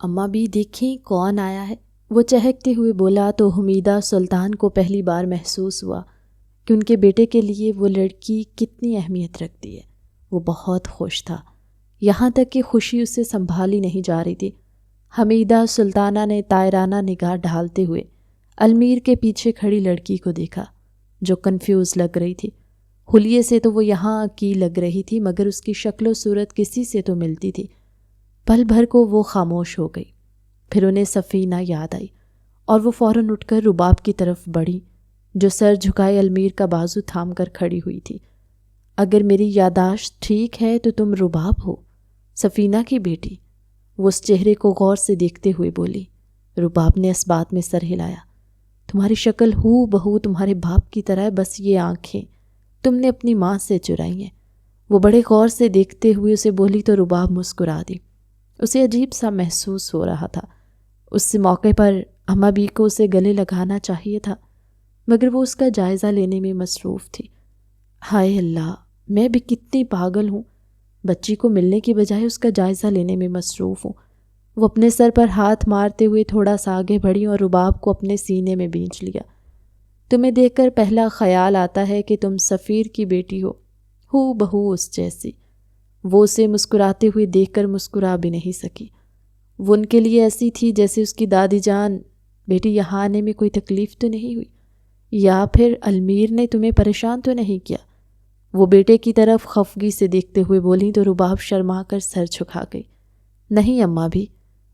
اماں بھی دیکھیں کون آیا ہے، وہ چہکتے ہوئے بولا تو حمیدہ سلطان کو پہلی بار محسوس ہوا کہ ان کے بیٹے کے لیے وہ لڑکی کتنی اہمیت رکھتی ہے۔ وہ بہت خوش تھا، یہاں تک کہ خوشی اس سے سنبھالی نہیں جا رہی تھی۔ حمیدہ سلطانہ نے طائرانہ نگاہ ڈھالتے ہوئے المیر کے پیچھے کھڑی لڑکی کو دیکھا جو کنفیوز لگ رہی تھی۔ حلیے سے تو وہ یہاں کی لگ رہی تھی، مگر اس کی شکل و صورت کسی سے تو ملتی تھی۔ پل بھر کو وہ خاموش ہو گئی، پھر انہیں سفینہ یاد آئی اور وہ فوراً اٹھ کر رباب کی طرف بڑھی جو سر جھکائے المیر کا بازو تھام کر کھڑی ہوئی تھی۔ اگر میری یادداشت ٹھیک ہے تو تم رباب ہو، سفینہ کی بیٹی؟ وہ اس چہرے کو غور سے دیکھتے ہوئے بولی۔ رباب نے اس بات میں سر ہلایا۔ تمہاری شکل ہو بہو تمہارے باپ کی طرح ہے، بس یہ آنکھیں تم نے اپنی ماں سے چرائی ہیں۔ وہ بڑے غور سے دیکھتے ہوئے اسے بولی تو رباب مسکرا دی۔ اسے عجیب سا محسوس ہو رہا تھا۔ اس موقع پر اماں بھی کو اسے گلے لگانا چاہیے تھا، مگر وہ اس کا جائزہ لینے میں مصروف تھی۔ ہائے اللہ، میں بھی کتنی پاگل ہوں، بچی کو ملنے کی بجائے اس کا جائزہ لینے میں مصروف ہوں۔ وہ اپنے سر پر ہاتھ مارتے ہوئے تھوڑا سا آگے بڑھی اور رباب کو اپنے سینے میں بینچ لیا۔ تمہیں دیکھ کر پہلا خیال آتا ہے کہ تم سفیر کی بیٹی ہو بہو اس جیسی۔ وہ اسے مسکراتے ہوئے دیکھ کر مسکرا بھی نہیں سکی۔ وہ ان کے لیے ایسی تھی جیسے اس کی دادی جان، بیٹی یہاں آنے میں کوئی تکلیف تو نہیں ہوئی؟ یا پھر المیر نے تمہیں پریشان تو نہیں کیا؟ وہ بیٹے کی طرف خفگی سے دیکھتے ہوئے بولی تو رباب شرما کر سر جھکا گئی۔ نہیں اماں بھی۔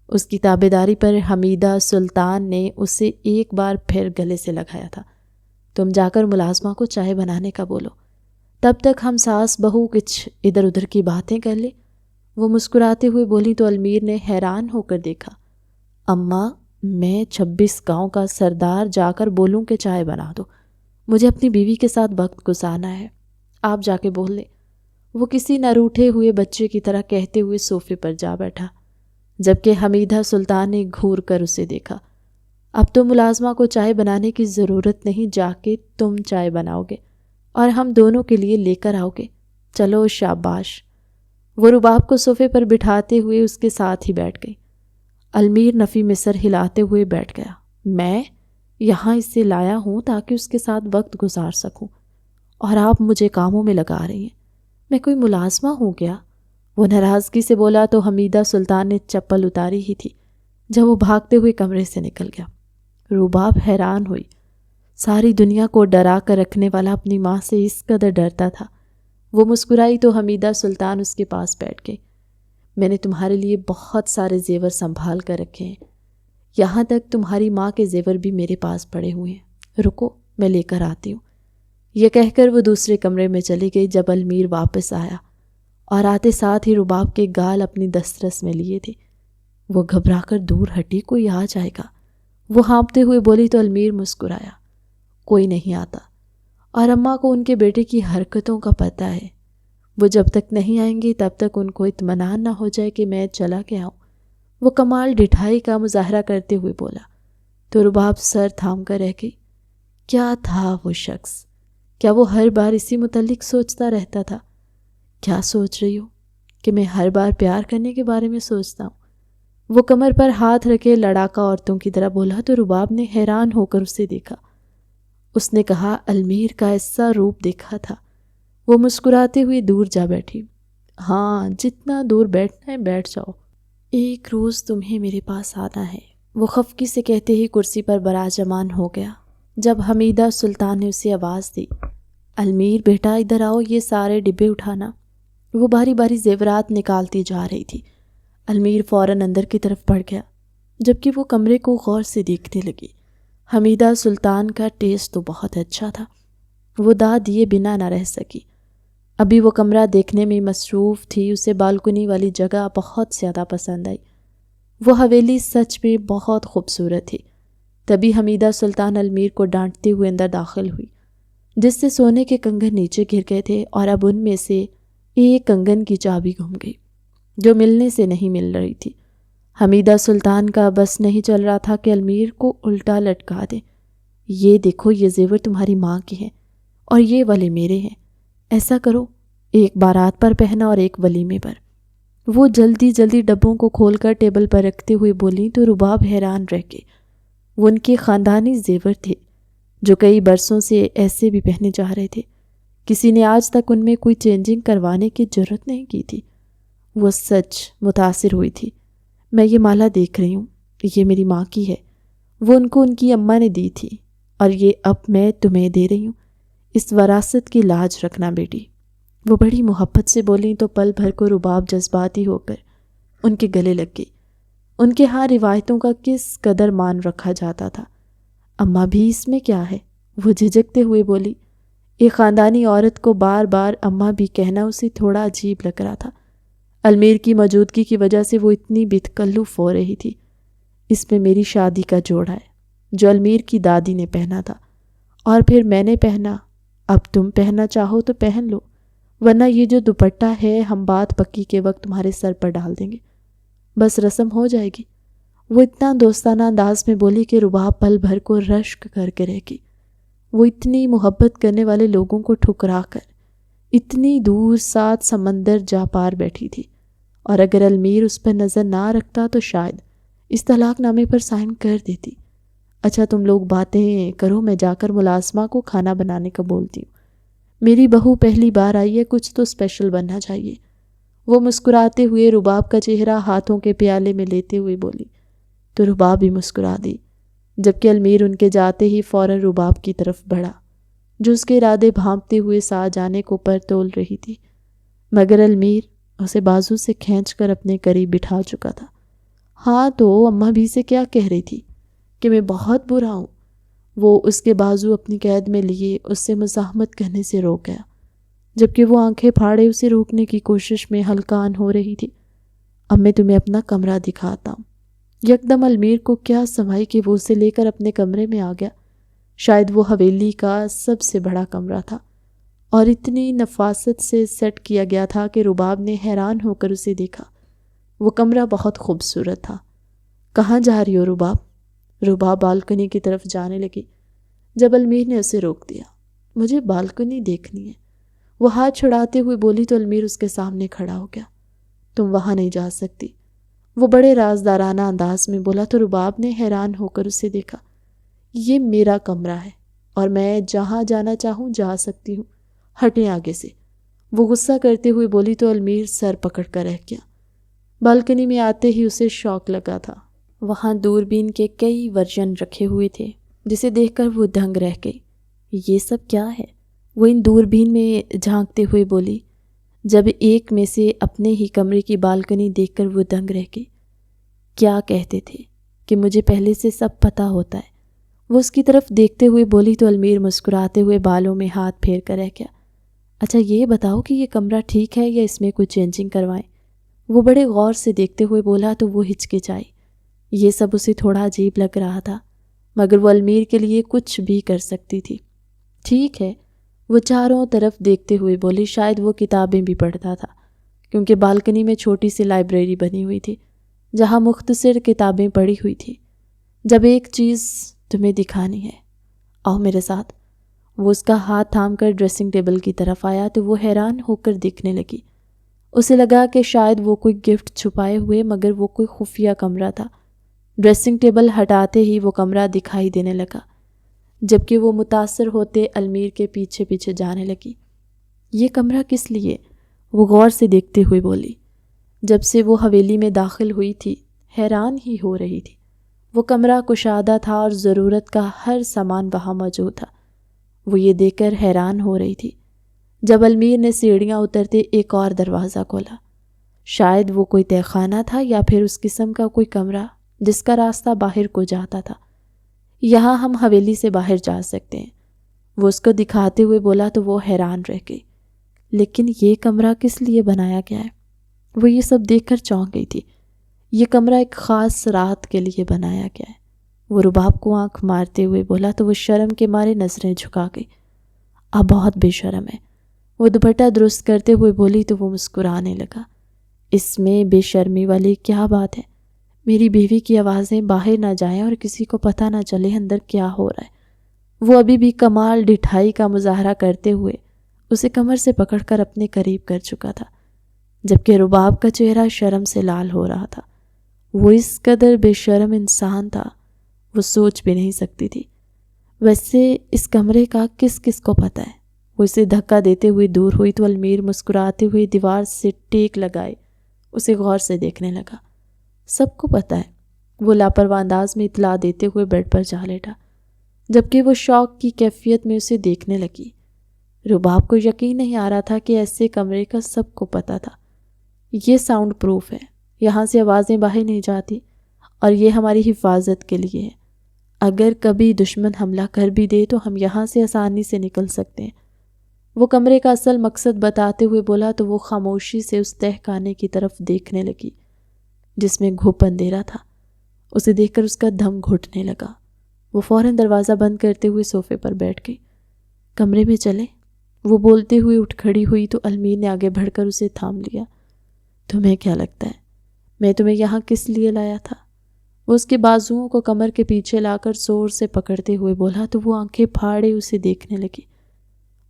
اس کی تابعداری پر حمیدہ سلطان نے اسے ایک بار پھر گلے سے لگایا تھا۔ تم جا کر ملازمہ کو چائے بنانے کا بولو، تب تک ہم ساس بہو کچھ ادھر ادھر کی باتیں کر لیں۔ وہ مسکراتے ہوئے بولی تو المیر نے حیران ہو کر دیکھا۔ اماں، میں 26 گاؤں کا سردار جا کر بولوں کہ چائے بنا دو؟ مجھے اپنی بیوی کے ساتھ وقت گزارنا ہے، آپ جا کے بول لیں۔ وہ کسی نہ روٹھے ہوئے بچے کی طرح کہتے ہوئے صوفے پر جا بیٹھا، جبکہ حمیدہ سلطان نے گھور کر اسے دیکھا۔ اب تو ملازمہ کو چائے بنانے کی ضرورت نہیں، جا کے تم چائے بناؤ گے اور ہم دونوں کے لیے لے کر آؤ گے۔ چلو شاباش۔ وہ رباب کو صوفے پر بٹھاتے ہوئے اس کے ساتھ ہی بیٹھ گئی۔ المیر نفی میں سر ہلاتے ہوئے بیٹھ گیا۔ میں یہاں اسے لایا ہوں تاکہ اس کے ساتھ وقت گزار سکوں، اور آپ مجھے کاموں میں لگا رہی ہیں۔ میں کوئی ملازمہ ہوں کیا؟ وہ ناراضگی سے بولا تو حمیدہ سلطان نے چپل اتاری ہی تھی جب وہ بھاگتے ہوئے کمرے سے نکل گیا۔ رباب حیران ہوئی۔ ساری دنیا کو ڈرا کر رکھنے والا اپنی ماں سے اس قدر ڈرتا تھا۔ وہ مسکرائی تو حمیدہ سلطان اس کے پاس بیٹھ گئی۔ میں نے تمہارے لیے بہت سارے زیور سنبھال کر رکھے ہیں، یہاں تک تمہاری ماں کے زیور بھی میرے پاس پڑے ہوئے ہیں، رکو میں لے کر آتی ہوں۔ یہ کہہ کر وہ دوسرے کمرے میں چلی گئی۔ جب المیر واپس آیا اور آتے ساتھ ہی رباب کے گال اپنی دسترس میں لیے تھے، وہ گھبرا کر دور ہٹی، کوئی آ جائے گا، وہ ہانپتے ہوئے بولی تو المیر مسکرایا۔ کوئی نہیں آتا، اور اماں کو ان کے بیٹے کی حرکتوں کا پتہ ہے، وہ جب تک نہیں آئیں گی تب تک ان کو اطمینان نہ ہو جائے کہ میں چلا گیا ہوں۔ وہ کمال ڈٹھائی کا مظاہرہ کرتے ہوئے بولا تو رباب سر تھام کر رہ گئی۔ کیا تھا وہ شخص؟ کیا وہ ہر بار اسی متعلق سوچتا رہتا تھا؟ کیا سوچ رہی ہو کہ میں ہر بار پیار کرنے کے بارے میں سوچتا ہوں؟ وہ کمر پر ہاتھ رکھے لڑاکا عورتوں کی طرح بولا تو رباب نے حیران ہو کر اسے دیکھا۔ اس نے کہا المیر کا ایسا روپ دیکھا تھا۔ وہ مسکراتے ہوئے دور جا بیٹھی۔ ہاں، جتنا دور بیٹھنا ہے بیٹھ جاؤ، ایک روز تمہیں میرے پاس آنا ہے، وہ خفگی سے کہتے ہی کرسی پر براجمان ہو گیا۔ جب حمیدہ سلطان نے اسے آواز دی، المیر بیٹا ادھر آؤ، یہ سارے ڈبے اٹھانا، وہ باری باری زیورات نکالتی جا رہی تھی۔ المیر فوراً اندر کی طرف بڑھ گیا، جبکہ وہ کمرے کو غور سے دیکھنے لگی۔ حمیدہ سلطان کا ٹیسٹ تو بہت اچھا تھا، وہ داد دیے بنا نہ رہ سکی۔ ابھی وہ کمرہ دیکھنے میں مصروف تھی، اسے بالکنی والی جگہ بہت زیادہ پسند آئی۔ وہ حویلی سچ میں بہت خوبصورت تھی۔ تبھی حمیدہ سلطان المیر کو ڈانٹتے ہوئے اندر داخل ہوئی، جس سے سونے کے کنگن نیچے گر گئے تھے اور اب ان میں سے ایک کنگن کی چابی گم گئی جو ملنے سے نہیں مل رہی تھی۔ حمیدہ سلطان کا بس نہیں چل رہا تھا کہ المیر کو الٹا لٹکا دے۔ یہ دیکھو، یہ زیور تمہاری ماں کے ہیں اور یہ والے میرے ہیں، ایسا کرو ایک بارات پر پہنا اور ایک ولیمے پر۔ وہ جلدی جلدی ڈبوں کو کھول کر ٹیبل پر رکھتے ہوئے بولیں تو رباب حیران رہ گئی۔ وہ ان کے خاندانی زیور تھے جو کئی برسوں سے ایسے بھی پہنے جا رہے تھے، کسی نے آج تک ان میں کوئی چینجنگ کروانے کی جرت نہیں کی تھی۔ وہ سچ متاثر ہوئی تھی۔ میں یہ مالا دیکھ رہی ہوں، یہ میری ماں کی ہے، وہ ان کو ان کی اماں نے دی تھی، اور یہ اب میں تمہیں دے رہی ہوں، اس وراثت کی لاج رکھنا بیٹی۔ وہ بڑی محبت سے بولیں تو پل بھر کو رباب جذباتی ہو کر ان کے گلے لگ گئی۔ ان کے ہاں روایتوں کا کس قدر مان رکھا جاتا تھا۔ اماں بھی اس میں کیا ہے؟ وہ جھجکتے ہوئے بولی۔ ایک خاندانی عورت کو بار بار اماں بھی کہنا اسے تھوڑا عجیب لگ رہا تھا۔ المیر کی موجودگی کی وجہ سے وہ اتنی بتکلف ہو رہی تھی۔ اس میں میری شادی کا جوڑا ہے جو المیر کی دادی نے پہنا تھا، اور پھر میں نے پہنا، اب تم پہننا چاہو تو پہن لو، ورنہ یہ جو دوپٹہ ہے ہم بات پکی کے وقت تمہارے سر پر ڈال دیں گے، بس رسم ہو جائے گی۔ وہ اتنا دوستانہ انداز میں بولی کہ رباب پل بھر کو رشک کر کے رہ گئی۔ وہ اتنی محبت کرنے والے لوگوں کو ٹھکرا کر اتنی دور 7 سمندر جا پار بیٹھی تھی، اور اگر المیر اس پر نظر نہ رکھتا تو شاید اس طلاق نامے پر سائن کر دیتی۔ اچھا تم لوگ باتیں کرو، میں جا کر ملازمہ کو کھانا بنانے کا بولتی ہوں، میری بہو پہلی بار آئی ہے، کچھ تو اسپیشل بننا چاہیے۔ وہ مسکراتے ہوئے رباب کا چہرہ ہاتھوں کے پیالے میں لیتے ہوئے بولی تو رباب بھی مسکرا دی، جبکہ المیر ان کے جاتے ہی فوراً رباب کی طرف بڑھا جو اس کے ارادے بھانپتے ہوئے سا جانے کو پر تول رہی تھی، مگر المیر اسے بازو سے کھینچ کر اپنے قریب بٹھا چکا تھا۔ ہاں تو اماں بھی سے کیا کہہ رہی تھی کہ میں بہت برا ہوں؟ وہ اس کے بازو اپنی قید میں لیے اس سے مزاحمت کرنے سے روک گیا، جبکہ وہ آنکھیں پھاڑے اسے روکنے کی کوشش میں ہلکان ہو رہی تھی۔ اب میں تمہیں اپنا کمرہ دکھاتا ہوں۔ یکدم المیر کو کیا سمائی کہ وہ اسے لے کر اپنے کمرے میں آ گیا۔ شاید وہ حویلی کا سب سے بڑا کمرہ تھا، اور اتنی نفاست سے سیٹ کیا گیا تھا کہ رباب نے حیران ہو کر اسے دیکھا۔ وہ کمرہ بہت خوبصورت تھا۔ کہاں جا رہی ہو رباب؟ رباب بالکنی کی طرف جانے لگی جب المیر نے اسے روک دیا۔ مجھے بالکنی دیکھنی ہے، وہ ہاتھ چھڑاتے ہوئے بولی تو المیر اس کے سامنے کھڑا ہو گیا۔ تم وہاں نہیں جا سکتی، وہ بڑے رازدارانہ انداز میں بولا تو رباب نے حیران ہو کر اسے دیکھا۔ یہ میرا کمرہ ہے اور میں جہاں جانا چاہوں جا سکتی ہوں، ہٹیں آگے سے، وہ غصہ کرتے ہوئے بولی تو المیر سر پکڑ کر رہ گیا۔ بالکنی میں آتے ہی اسے شوق لگا تھا۔ وہاں دوربین کے کئی ورژن رکھے ہوئے تھے جسے دیکھ کر وہ دنگ رہ گئی۔ یہ سب کیا ہے؟ وہ ان دوربین میں جھانکتے ہوئے بولی، جب ایک میں سے اپنے ہی کمرے کی بالکنی دیکھ کر وہ دنگ رہ گئی۔ کیا کہتے تھے کہ مجھے پہلے سے سب پتہ ہوتا ہے؟ وہ اس کی طرف دیکھتے ہوئے بولی تو المیر مسکراتے ہوئے بالوں میں ہاتھ پھیر کر رہ گیا۔ اچھا یہ بتاؤ کہ یہ کمرہ ٹھیک ہے یا اس میں کوئی چینجنگ کروائیں؟ وہ بڑے غور سے دیکھتے ہوئے بولا تو وہ ہچکچائی۔ یہ سب اسے تھوڑا عجیب لگ رہا تھا، مگر وہ المیر کے لیے کچھ بھی کر سکتی تھی۔ ٹھیک ہے، وہ چاروں طرف دیکھتے ہوئے بولی۔ شاید وہ کتابیں بھی پڑھتا تھا، کیونکہ بالکنی میں چھوٹی سی لائبریری بنی ہوئی تھی جہاں مختصر کتابیں پڑھی ہوئی تھی۔ جب ایک چیز تمہیں دکھانی ہے، آؤ میرے ساتھ۔ وہ اس کا ہاتھ تھام کر ڈریسنگ ٹیبل کی طرف آیا تو وہ حیران ہو کر دیکھنے لگی۔ اسے لگا کہ شاید وہ کوئی گفٹ چھپائے ہوئے، مگر وہ کوئی خفیہ کمرہ تھا۔ ڈریسنگ ٹیبل ہٹاتے ہی وہ کمرہ دکھائی دینے لگا، جبکہ وہ متاثر ہوتے المیر کے پیچھے پیچھے جانے لگی۔ یہ کمرہ کس لیے؟ وہ غور سے دیکھتے ہوئے بولی۔ جب سے وہ حویلی میں داخل ہوئی تھی حیران ہی ہو رہی تھی۔ وہ کمرہ کشادہ تھا اور ضرورت کا ہر سامان وہاں موجود تھا۔ وہ یہ دیکھ کر حیران ہو رہی تھی جب المیر نے سیڑھیاں اترتے ایک اور دروازہ کھولا۔ شاید وہ کوئی تہہ خانہ تھا یا پھر اس قسم کا کوئی کمرہ جس کا راستہ باہر کو جاتا تھا۔ یہاں ہم حویلی سے باہر جا سکتے ہیں، وہ اس کو دکھاتے ہوئے بولا تو وہ حیران رہ گئی۔ لیکن یہ کمرہ کس لیے بنایا گیا ہے؟ وہ یہ سب دیکھ کر چونک گئی تھی۔ یہ کمرہ ایک خاص رات کے لیے بنایا گیا ہے، وہ رباب کو آنکھ مارتے ہوئے بولا تو وہ شرم کے مارے نظریں جھکا گئی۔ اب بہت بے شرم ہے، وہ دوپٹہ درست کرتے ہوئے بولی تو وہ مسکرانے لگا۔ اس میں بے شرمی والی کیا بات ہے؟ میری بیوی کی آوازیں باہر نہ جائیں اور کسی کو پتہ نہ چلے اندر کیا ہو رہا ہے۔ وہ ابھی بھی کمال ڈٹھائی کا مظاہرہ کرتے ہوئے اسے کمر سے پکڑ کر اپنے قریب کر چکا تھا، جبکہ رباب کا چہرہ شرم سے لال ہو رہا تھا۔ وہ اس قدر بے شرم انسان تھا، وہ سوچ بھی نہیں سکتی تھی۔ ویسے اس کمرے کا کس کس کو پتہ ہے؟ وہ اسے دھکا دیتے ہوئے دور ہوئی تو المیر مسکراتے ہوئے دیوار سے ٹیک لگائے اسے غور سے دیکھنے لگا۔ سب کو پتہ ہے، وہ لاپرواہ انداز میں اطلاع دیتے ہوئے بیڈ پر جا لیٹا، جبکہ وہ شوق کی کیفیت میں اسے دیکھنے لگی۔ رباب کو یقین نہیں آ رہا تھا کہ ایسے کمرے کا سب کو پتہ تھا۔ یہ ساؤنڈ پروف ہے، یہاں سے آوازیں باہر نہیں جاتی، اور یہ ہماری حفاظت کے لیے ہے۔ اگر کبھی دشمن حملہ کر بھی دے تو ہم یہاں سے آسانی سے نکل سکتے ہیں۔ وہ کمرے کا اصل مقصد بتاتے ہوئے بولا تو وہ خاموشی سے اس تہہ خانے کی طرف دیکھنے لگی جس میں گھوپ اندھیرا تھا۔ اسے دیکھ کر اس کا دم گھٹنے لگا۔ وہ فوراً دروازہ بند کرتے ہوئے صوفے پر بیٹھ گئی۔ کمرے میں چلے؟ وہ بولتے ہوئے اٹھ کھڑی ہوئی تو المیر نے آگے بڑھ کر اسے تھام لیا۔ تمہیں کیا لگتا ہے میں تمہیں یہاں کس لیے لایا تھا؟ وہ اس کے بازوؤں کو کمر کے پیچھے لا کر زور سے پکڑتے ہوئے بولا تو وہ آنکھیں پھاڑے اسے دیکھنے لگی۔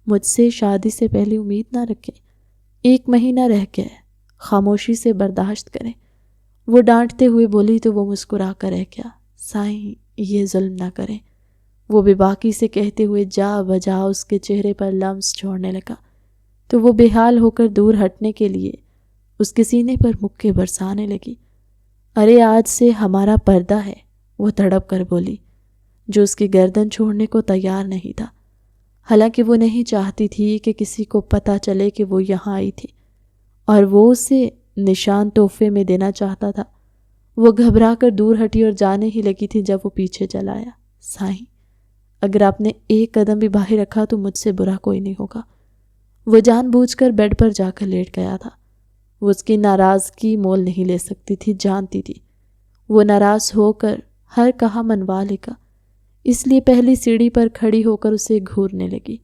مجھ سے شادی سے پہلے امید نہ رکھیں، 1 مہینہ رہ گیا ہے، خاموشی سے برداشت کریں۔ وہ ڈانٹتے ہوئے بولی تو وہ مسکرا کر رہ گیا۔ سائیں یہ ظلم نہ کریں، وہ بے باکی سے کہتے ہوئے جا بجا اس کے چہرے پر لمس چھوڑنے لگا تو وہ بے حال ہو کر دور ہٹنے کے لیے اس کے سینے پر مکے برسانے لگی۔ ارے آج سے ہمارا پردہ ہے، وہ تڑپ کر بولی، جو اس کی گردن چھوڑنے کو تیار نہیں تھا۔ حالانکہ وہ نہیں چاہتی تھی کہ کسی کو پتہ چلے کہ وہ یہاں آئی تھی، اور وہ اسے نشان تحفے میں دینا چاہتا تھا۔ وہ گھبرا کر دور ہٹی اور جانے ہی لگی تھی جب وہ پیچھے چلا آیا۔ سائیں اگر آپ نے 1 قدم بھی باہر رکھا تو مجھ سے برا کوئی نہیں ہوگا۔ وہ جان بوجھ کر بیڈ پر جا کر لیٹ گیا تھا۔ وہ اس کی ناراضگی مول نہیں لے سکتی تھی، جانتی تھی وہ ناراض ہو کر ہر کہا منوا لے گا، اس لیے پہلی سیڑھی پر کھڑی ہو کر اسے گھورنے لگی۔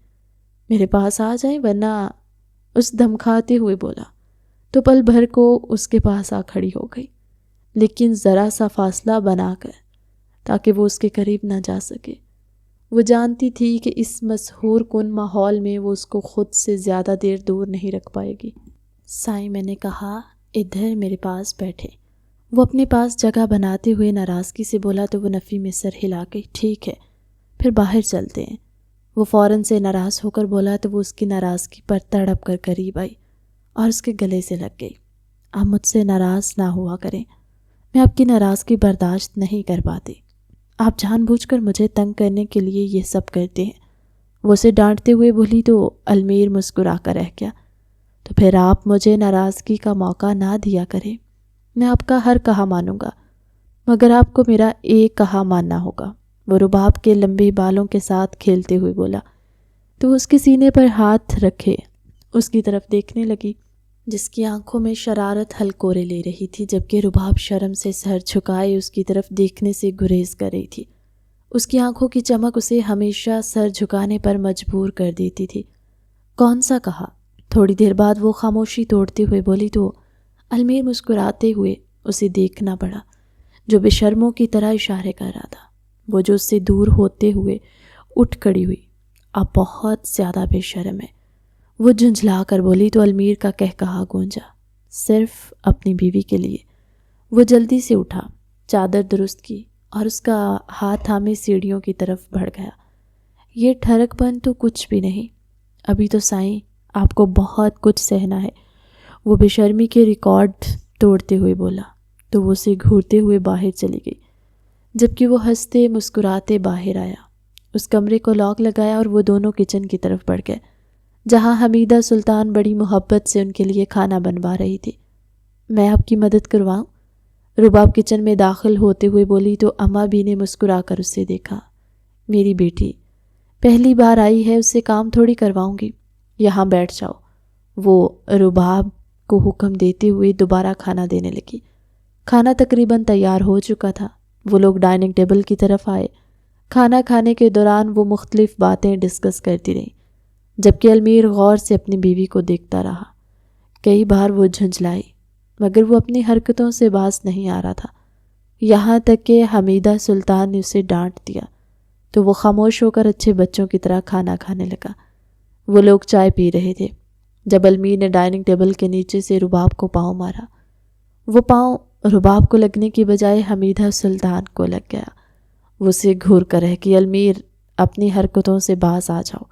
میرے پاس آ جائیں ورنہ، اس دھمکاتے ہوئے بولا تو پل بھر کو اس کے پاس آ کھڑی ہو گئی، لیکن ذرا سا فاصلہ بنا کر تاکہ وہ اس کے قریب نہ جا سکے۔ وہ جانتی تھی کہ اس مسحور کن ماحول میں وہ اس کو خود سے زیادہ دیر دور نہیں رکھ پائے گی۔ سائیں میں نے کہا ادھر میرے پاس بیٹھے۔ وہ اپنے پاس جگہ بناتے ہوئے ناراضگی سے بولا تو وہ نفی میں سر ہلا گئی۔ ٹھیک ہے پھر باہر چلتے ہیں۔ وہ فوراً سے ناراض ہو کر بولا تو وہ اس کی ناراضگی پر تڑپ کر قریب آئی اور اس کے گلے سے لگ گئی۔ آپ مجھ سے ناراض نہ ہوا کریں، میں آپ کی ناراضگی برداشت نہیں کر پاتی۔ آپ جان بوجھ کر مجھے تنگ کرنے کے لیے یہ سب کرتے ہیں۔ وہ اسے ڈانٹتے ہوئے بولی تو المیر مسکرا کر رہ گیا۔ تو پھر آپ مجھے ناراضگی کا موقع نہ دیا کریں، میں آپ کا ہر کہا مانوں گا، مگر آپ کو میرا ایک کہا ماننا ہوگا۔ وہ رباب کے لمبے بالوں کے ساتھ کھیلتے ہوئے بولا تو وہ اس کے سینے پر ہاتھ رکھے اس کی طرف دیکھنے لگی جس کی آنکھوں میں شرارت ہلکورے لے رہی تھی، جبکہ رباب شرم سے سر جھکائے اس کی طرف دیکھنے سے گریز کر رہی تھی۔ اس کی آنکھوں کی چمک اسے ہمیشہ سر جھکانے پر مجبور کر دیتی تھی۔ کون سا کہا؟ تھوڑی دیر بعد وہ خاموشی توڑتے ہوئے بولی تو المیر مسکراتے ہوئے اسے دیکھنا پڑا جو بے شرموں کی طرح اشارے کر رہا تھا۔ وہ جو اس سے دور ہوتے ہوئے اٹھ کھڑی ہوئی، اب بہت زیادہ بے شرم ہے، وہ جھنجھلا کر بولی تو المیر کا کہا گونجا، صرف اپنی بیوی کے لیے۔ وہ جلدی سے اٹھا، چادر درست کی اور اس کا ہاتھ تھامے سیڑھیوں کی طرف بڑھ گیا۔ یہ ٹھڑک پن تو کچھ بھی نہیں، ابھی تو سائیں آپ کو بہت کچھ سہنا ہے، وہ بے شرمی کے ریکارڈ توڑتے ہوئے بولا تو وہ اسے گھورتے ہوئے باہر چلی گئی، جبکہ وہ ہنستے مسکراتے باہر آیا۔ اس کمرے کو لاک لگایا اور وہ دونوں کچن کی طرف بڑھ گئے جہاں حمیدہ سلطان بڑی محبت سے ان کے لیے کھانا بنوا رہی تھی۔ میں آپ کی مدد کرواؤں؟ رباب کچن میں داخل ہوتے ہوئے بولی تو اماں بھی نے مسکرا کر اسے دیکھا۔ میری بیٹی پہلی بار آئی ہے، اس سے کام تھوڑی کرواؤں گی، یہاں بیٹھ جاؤ۔ وہ رباب کو حکم دیتے ہوئے دوبارہ کھانا دینے لگی۔ کھانا تقریباً تیار ہو چکا تھا۔ وہ لوگ ڈائننگ ٹیبل کی طرف آئے۔ کھانا کھانے کے دوران وہ مختلف باتیں ڈسکس کرتی رہیں، جبکہ المیر غور سے اپنی بیوی کو دیکھتا رہا۔ کئی بار وہ جھنجھلائی مگر وہ اپنی حرکتوں سے باز نہیں آ رہا تھا، یہاں تک کہ حمیدہ سلطان نے اسے ڈانٹ دیا تو وہ خاموش ہو کر اچھے بچوں کی طرح کھانا کھانے لگا۔ وہ لوگ چائے پی رہے تھے۔ جب المیر نے ڈائننگ ٹیبل کے نیچے سے رباب کو پاؤں مارا، وہ پاؤں رباب کو لگنے کی بجائے حمیدہ سلطان کو لگ گیا۔ وہ اسے گھور کر رہ کہ المیر اپنی حرکتوں سے باز آ جاؤ۔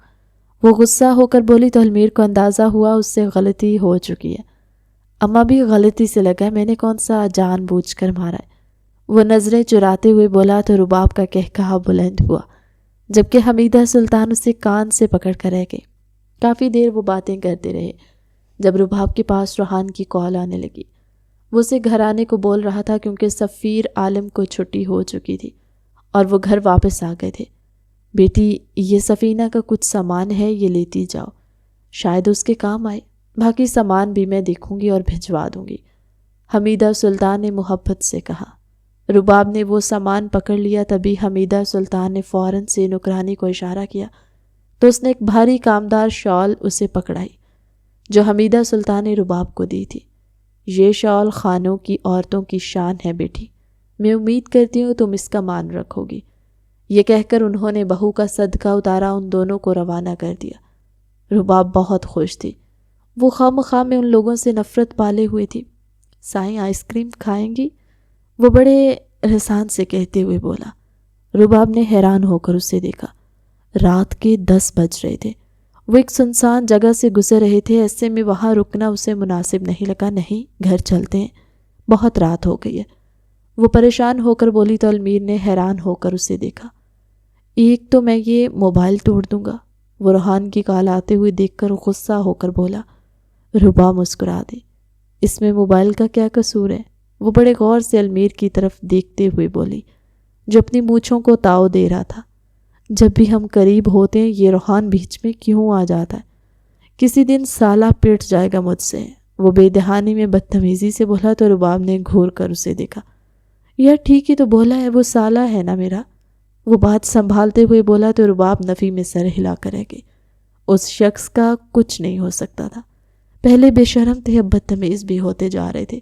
وہ غصہ ہو کر بولی تو المیر کو اندازہ ہوا اس سے غلطی ہو چکی ہے۔ اماں بھی غلطی سے لگا، میں نے کون سا جان بوجھ کر مارا ہے۔ وہ نظریں چراتے ہوئے بولا تو رباب کا قہقہا بلند ہوا، جبکہ حمیدہ سلطان اسے کان سے پکڑ کر رہ گئی۔ کافی دیر وہ باتیں کرتے رہے، جب رباب کے پاس روحان کی کال آنے لگی۔ وہ اسے گھر آنے کو بول رہا تھا کیونکہ سفیر عالم کو چھٹی ہو چکی تھی اور وہ گھر واپس آ گئے تھے۔ بیٹی، یہ سفینہ کا کچھ سامان ہے، یہ لیتی جاؤ، شاید اس کے کام آئے، باقی سامان بھی میں دیکھوں گی اور بھجوا دوں گی، حمیدہ سلطان نے محبت سے کہا۔ رباب نے وہ سامان پکڑ لیا، تبھی حمیدہ سلطان نے فوراً سے نوکرانی کو اشارہ کیا تو اس نے ایک بھاری کامدار شال اسے پکڑائی جو حمیدہ سلطان نے رباب کو دی تھی۔ یہ شال خانوں کی عورتوں کی شان ہے بیٹی، میں امید کرتی ہوں تم اس کا مان رکھو گی۔ یہ کہہ کر انہوں نے بہو کا صدقہ اتارا، ان دونوں کو روانہ کر دیا۔ رباب بہت خوش تھی، وہ خواہ میں ان لوگوں سے نفرت پالے ہوئے تھی۔ سائیں آئس کریم کھائیں گی؟ وہ بڑے رسان سے کہتے ہوئے بولا۔ رباب نے حیران ہو کر اسے دیکھا۔ رات کے 10 بج رہے تھے، وہ ایک سنسان جگہ سے گزر رہے تھے، ایسے میں وہاں رکنا اسے مناسب نہیں لگا۔ نہیں، گھر چلتے ہیں، بہت رات ہو گئی ہے، وہ پریشان ہو کر بولی تو المیر نے حیران ہو کر اسے دیکھا۔ ایک تو میں یہ موبائل توڑ دوں گا، وہ روحان کی کال آتے ہوئے دیکھ کر غصہ ہو کر بولا۔ رباب مسکرا دی، اس میں موبائل کا کیا قصور ہے؟ وہ بڑے غور سے المیر کی طرف دیکھتے ہوئے بولی جو اپنی مونچھوں کو تاؤ دے رہا تھا۔ جب بھی ہم قریب ہوتے ہیں یہ روحان بیچ میں کیوں آ جاتا ہے؟ کسی دن سالہ پیٹ جائے گا مجھ سے، وہ بے دہانی میں بدتمیزی سے بولا تو رباب نے گھور کر اسے دیکھا۔ یار ٹھیک ہی تو بولا ہے، وہ سالہ ہے نا میرا، وہ بات سنبھالتے ہوئے بولا تو رباب نفی میں سر ہلا کر رہ گئی۔ اس شخص کا کچھ نہیں ہو سکتا تھا، پہلے بے شرم تھے اب بدتمیز بھی ہوتے جا رہے تھے۔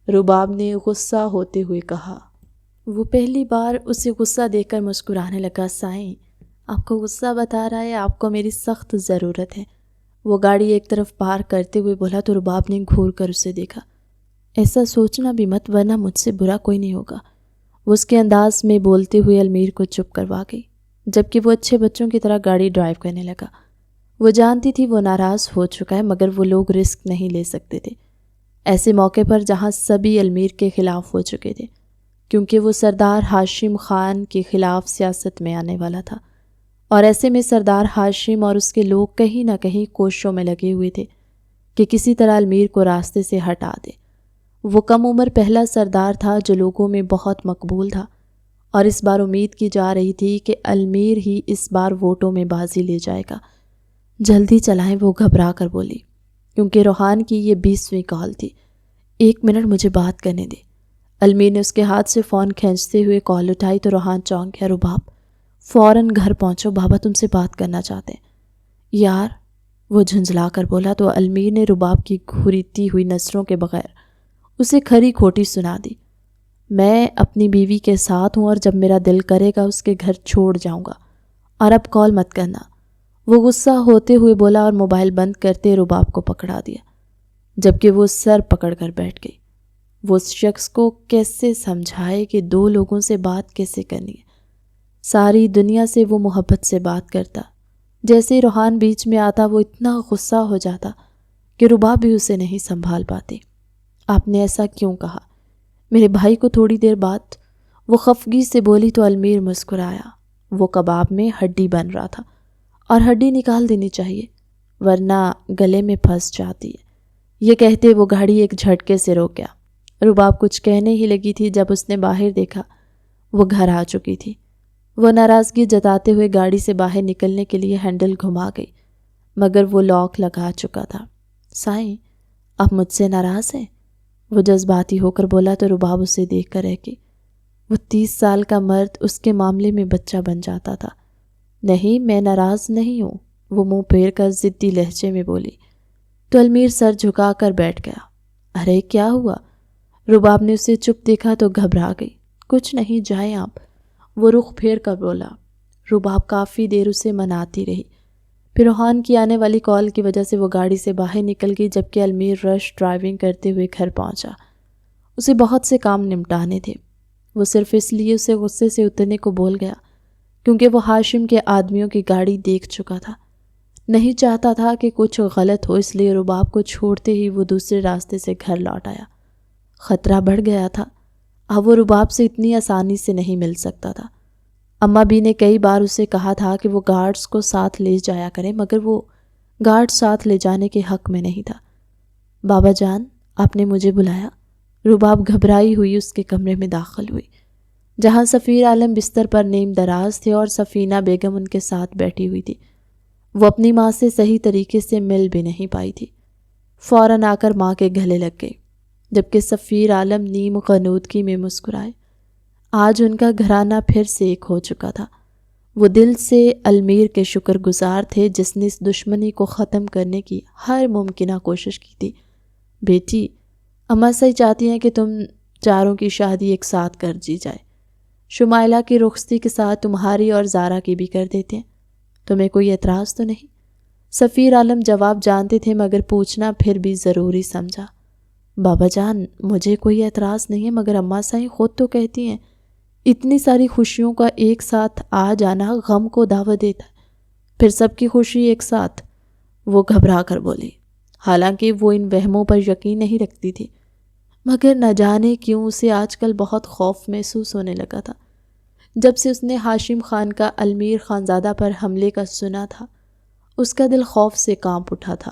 رباب نے غصہ ہوتے ہوئے کہا۔ وہ پہلی بار اسے غصہ دیکھ کر مسکرانے لگا۔ سائیں، آپ کو غصہ بتا رہا ہے، آپ کو میری سخت ضرورت ہے، وہ گاڑی ایک طرف پارک کرتے ہوئے بولا تو رباب نے گھور کر اسے دیکھا۔ ایسا سوچنا بھی مت، ورنہ مجھ سے برا کوئی نہیں ہوگا، وہ اس کے انداز میں بولتے ہوئے المیر کو چپ کروا گئی، جبکہ وہ اچھے بچوں کی طرح گاڑی ڈرائیو کرنے لگا۔ وہ جانتی تھی وہ ناراض ہو چکا ہے، مگر وہ لوگ رسک نہیں لے سکتے تھے ایسے موقع پر جہاں سبھی المیر کے خلاف ہو چکے تھے، کیونکہ وہ سردار ہاشم خان کے خلاف سیاست میں آنے والا تھا، اور ایسے میں سردار ہاشم اور اس کے لوگ کہیں نہ کہیں کوششوں میں لگے ہوئے تھے کہ کسی طرح المیر کو راستے سے ہٹا دے۔ وہ کم عمر پہلا سردار تھا جو لوگوں میں بہت مقبول تھا، اور اس بار امید کی جا رہی تھی کہ المیر ہی اس بار ووٹوں میں بازی لے جائے گا۔ جلدی چلائیں، وہ گھبرا کر بولی، کیونکہ روحان کی یہ 20ویں کال تھی۔ 1 منٹ مجھے بات کرنے دے۔ المیر نے اس کے ہاتھ سے فون کھینچتے ہوئے کال اٹھائی تو روحان چونک گیا۔ رباب، فوراً گھر پہنچو، بابا تم سے بات کرنا چاہتے ہیں۔ یار، وہ جھنجھلا کر بولا تو المیر نے رباب کی گھریتی ہوئی نظروں کے بغیر اسے کھری کھوٹی سنا دی۔ میں اپنی بیوی کے ساتھ ہوں اور جب میرا دل کرے گا اس کے گھر چھوڑ جاؤں گا، اور اب کال مت کرنا، وہ غصہ ہوتے ہوئے بولا اور موبائل بند کرتے رباب کو پکڑا دیا، جبکہ وہ سر پکڑ کر بیٹھ گئی۔ وہ اس شخص کو کیسے سمجھائے کہ 2 لوگوں سے بات کیسے کرنی ہے؟ ساری دنیا سے وہ محبت سے بات کرتا، جیسے روحان بیچ میں آتا وہ اتنا غصہ ہو جاتا کہ رباب بھی اسے نہیں سنبھال پاتی۔ آپ نے ایسا کیوں کہا؟ میرے بھائی کو تھوڑی دیر بعد، وہ خفگی سے بولی تو المیر مسکرایا۔ وہ کباب میں ہڈی بن رہا تھا اور ہڈی نکال دینی چاہیے ورنہ گلے میں پھنس جاتی ہے۔ یہ کہتے وہ گاڑی ایک جھٹکے سے روک گیا۔ رباب کچھ کہنے ہی لگی تھی جب اس نے باہر دیکھا وہ گھر آ چکی تھی۔ وہ ناراضگی جتاتے ہوئے گاڑی سے باہر نکلنے کے لیے ہینڈل گھما گئی، مگر وہ لاک لگا چکا تھا۔ سائیں، آپ مجھ سے ناراض ہیں؟ وہ جذباتی ہو کر بولا تو رباب اسے دیکھ کر رہ گئی۔ وہ 30 سال کا مرد اس کے معاملے میں بچہ بن جاتا تھا۔ نہیں، میں ناراض نہیں ہوں، وہ منہ پھیر کر ضدی لہجے میں بولی تو المیر سر جھکا کر بیٹھ گیا۔ ارے کیا ہوا؟ رباب نے اسے چپ دیکھا تو گھبرا گئی۔ کچھ نہیں، جائیں آپ، وہ رخ پھیر کر بولا۔ رباب کافی دیر اسے مناتی رہی، پھر روحان کی آنے والی کال کی وجہ سے وہ گاڑی سے باہر نکل گئی، جبکہ المیر رش ڈرائیونگ کرتے ہوئے گھر پہنچا۔ اسے بہت سے کام نمٹانے تھے۔ وہ صرف اس لیے اسے غصے سے اترنے کو بول گیا کیونکہ وہ ہاشم کے آدمیوں کی گاڑی دیکھ چکا تھا۔ نہیں چاہتا تھا کہ کچھ غلط ہو، اس لیے رباب کو چھوڑتے ہی وہ دوسرے راستے سے گھر لوٹ آیا۔ خطرہ بڑھ گیا تھا، اب وہ رباب سے اتنی آسانی سے نہیں مل سکتا تھا۔ اماں بھی نے کئی بار اسے کہا تھا کہ وہ گارڈز کو ساتھ لے جایا کرے، مگر وہ گارڈ ساتھ لے جانے کے حق میں نہیں تھا۔ بابا جان، آپ نے مجھے بلایا؟ رباب گھبرائی ہوئی اس کے کمرے میں داخل ہوئی، جہاں سفیر عالم بستر پر نیم دراز تھے اور سفینہ بیگم ان کے ساتھ بیٹھی ہوئی تھی۔ وہ اپنی ماں سے صحیح طریقے سے مل بھی نہیں پائی تھی۔ فوراً آ کر ماں کے گلے لگ گئی، جبکہ سفیر عالم نیم غنودگی میں مسکرائے۔ آج ان کا گھرانہ پھر سے ایک ہو چکا تھا۔ وہ دل سے المیر کے شکر گزار تھے جس نے اس دشمنی کو ختم کرنے کی ہر ممکنہ کوشش کی تھی۔ بیٹی، اماں صحیح چاہتی ہیں کہ تم چاروں کی شادی ایک ساتھ کر دی جائے۔ شمائلہ کی رخصتی کے ساتھ تمہاری اور زارا کی بھی کر دیتے ہیں۔ تمہیں کوئی اعتراض تو نہیں؟ سفیر عالم جواب جانتے تھے مگر پوچھنا پھر بھی ضروری سمجھا۔ بابا جان، مجھے کوئی اعتراض نہیں ہے، مگر اماں صاحب خود تو کہتی ہیں اتنی ساری خوشیوں کا ایک ساتھ آ جانا غم کو دعوت دیتا ہے، پھر سب کی خوشی ایک ساتھ۔ وہ گھبرا کر بولی، حالانکہ وہ ان وہموں پر یقین نہیں رکھتی تھی، مگر نہ جانے کیوں اسے آج کل بہت خوف محسوس ہونے لگا تھا۔ جب سے اس نے ہاشم خان کا المیر خانزادہ پر حملے کا سنا تھا، اس کا دل خوف سے کانپ اٹھا تھا۔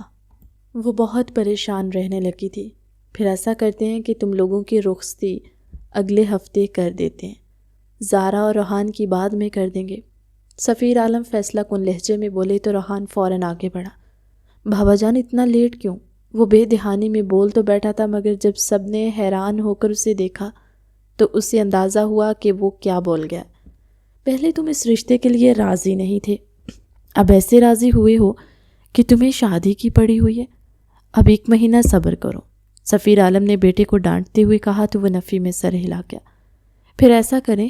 وہ بہت پریشان رہنے لگی تھی۔ پھر ایسا کرتے ہیں کہ تم لوگوں کی رخصتی اگلے ہفتے کر دیتے ہیں، زارا اور روحان کی بعد میں کر دیں گے۔ سفیر عالم فیصلہ کن لہجے میں بولے تو روحان فوراً آگے بڑھا۔ بابا جان، اتنا لیٹ کیوں؟ وہ بے دہانی میں بول تو بیٹھا تھا، مگر جب سب نے حیران ہو کر اسے دیکھا تو اسے اندازہ ہوا کہ وہ کیا بول گیا۔ پہلے تم اس رشتے کے لیے راضی نہیں تھے، اب ایسے راضی ہوئے ہو کہ تمہیں شادی کی پڑی ہوئی ہے۔ اب 1 مہینہ صبر کرو، سفیر عالم نے بیٹے کو ڈانٹتے ہوئے کہا تو وہ نفی میں سر ہلا گیا۔ پھر ایسا کریں،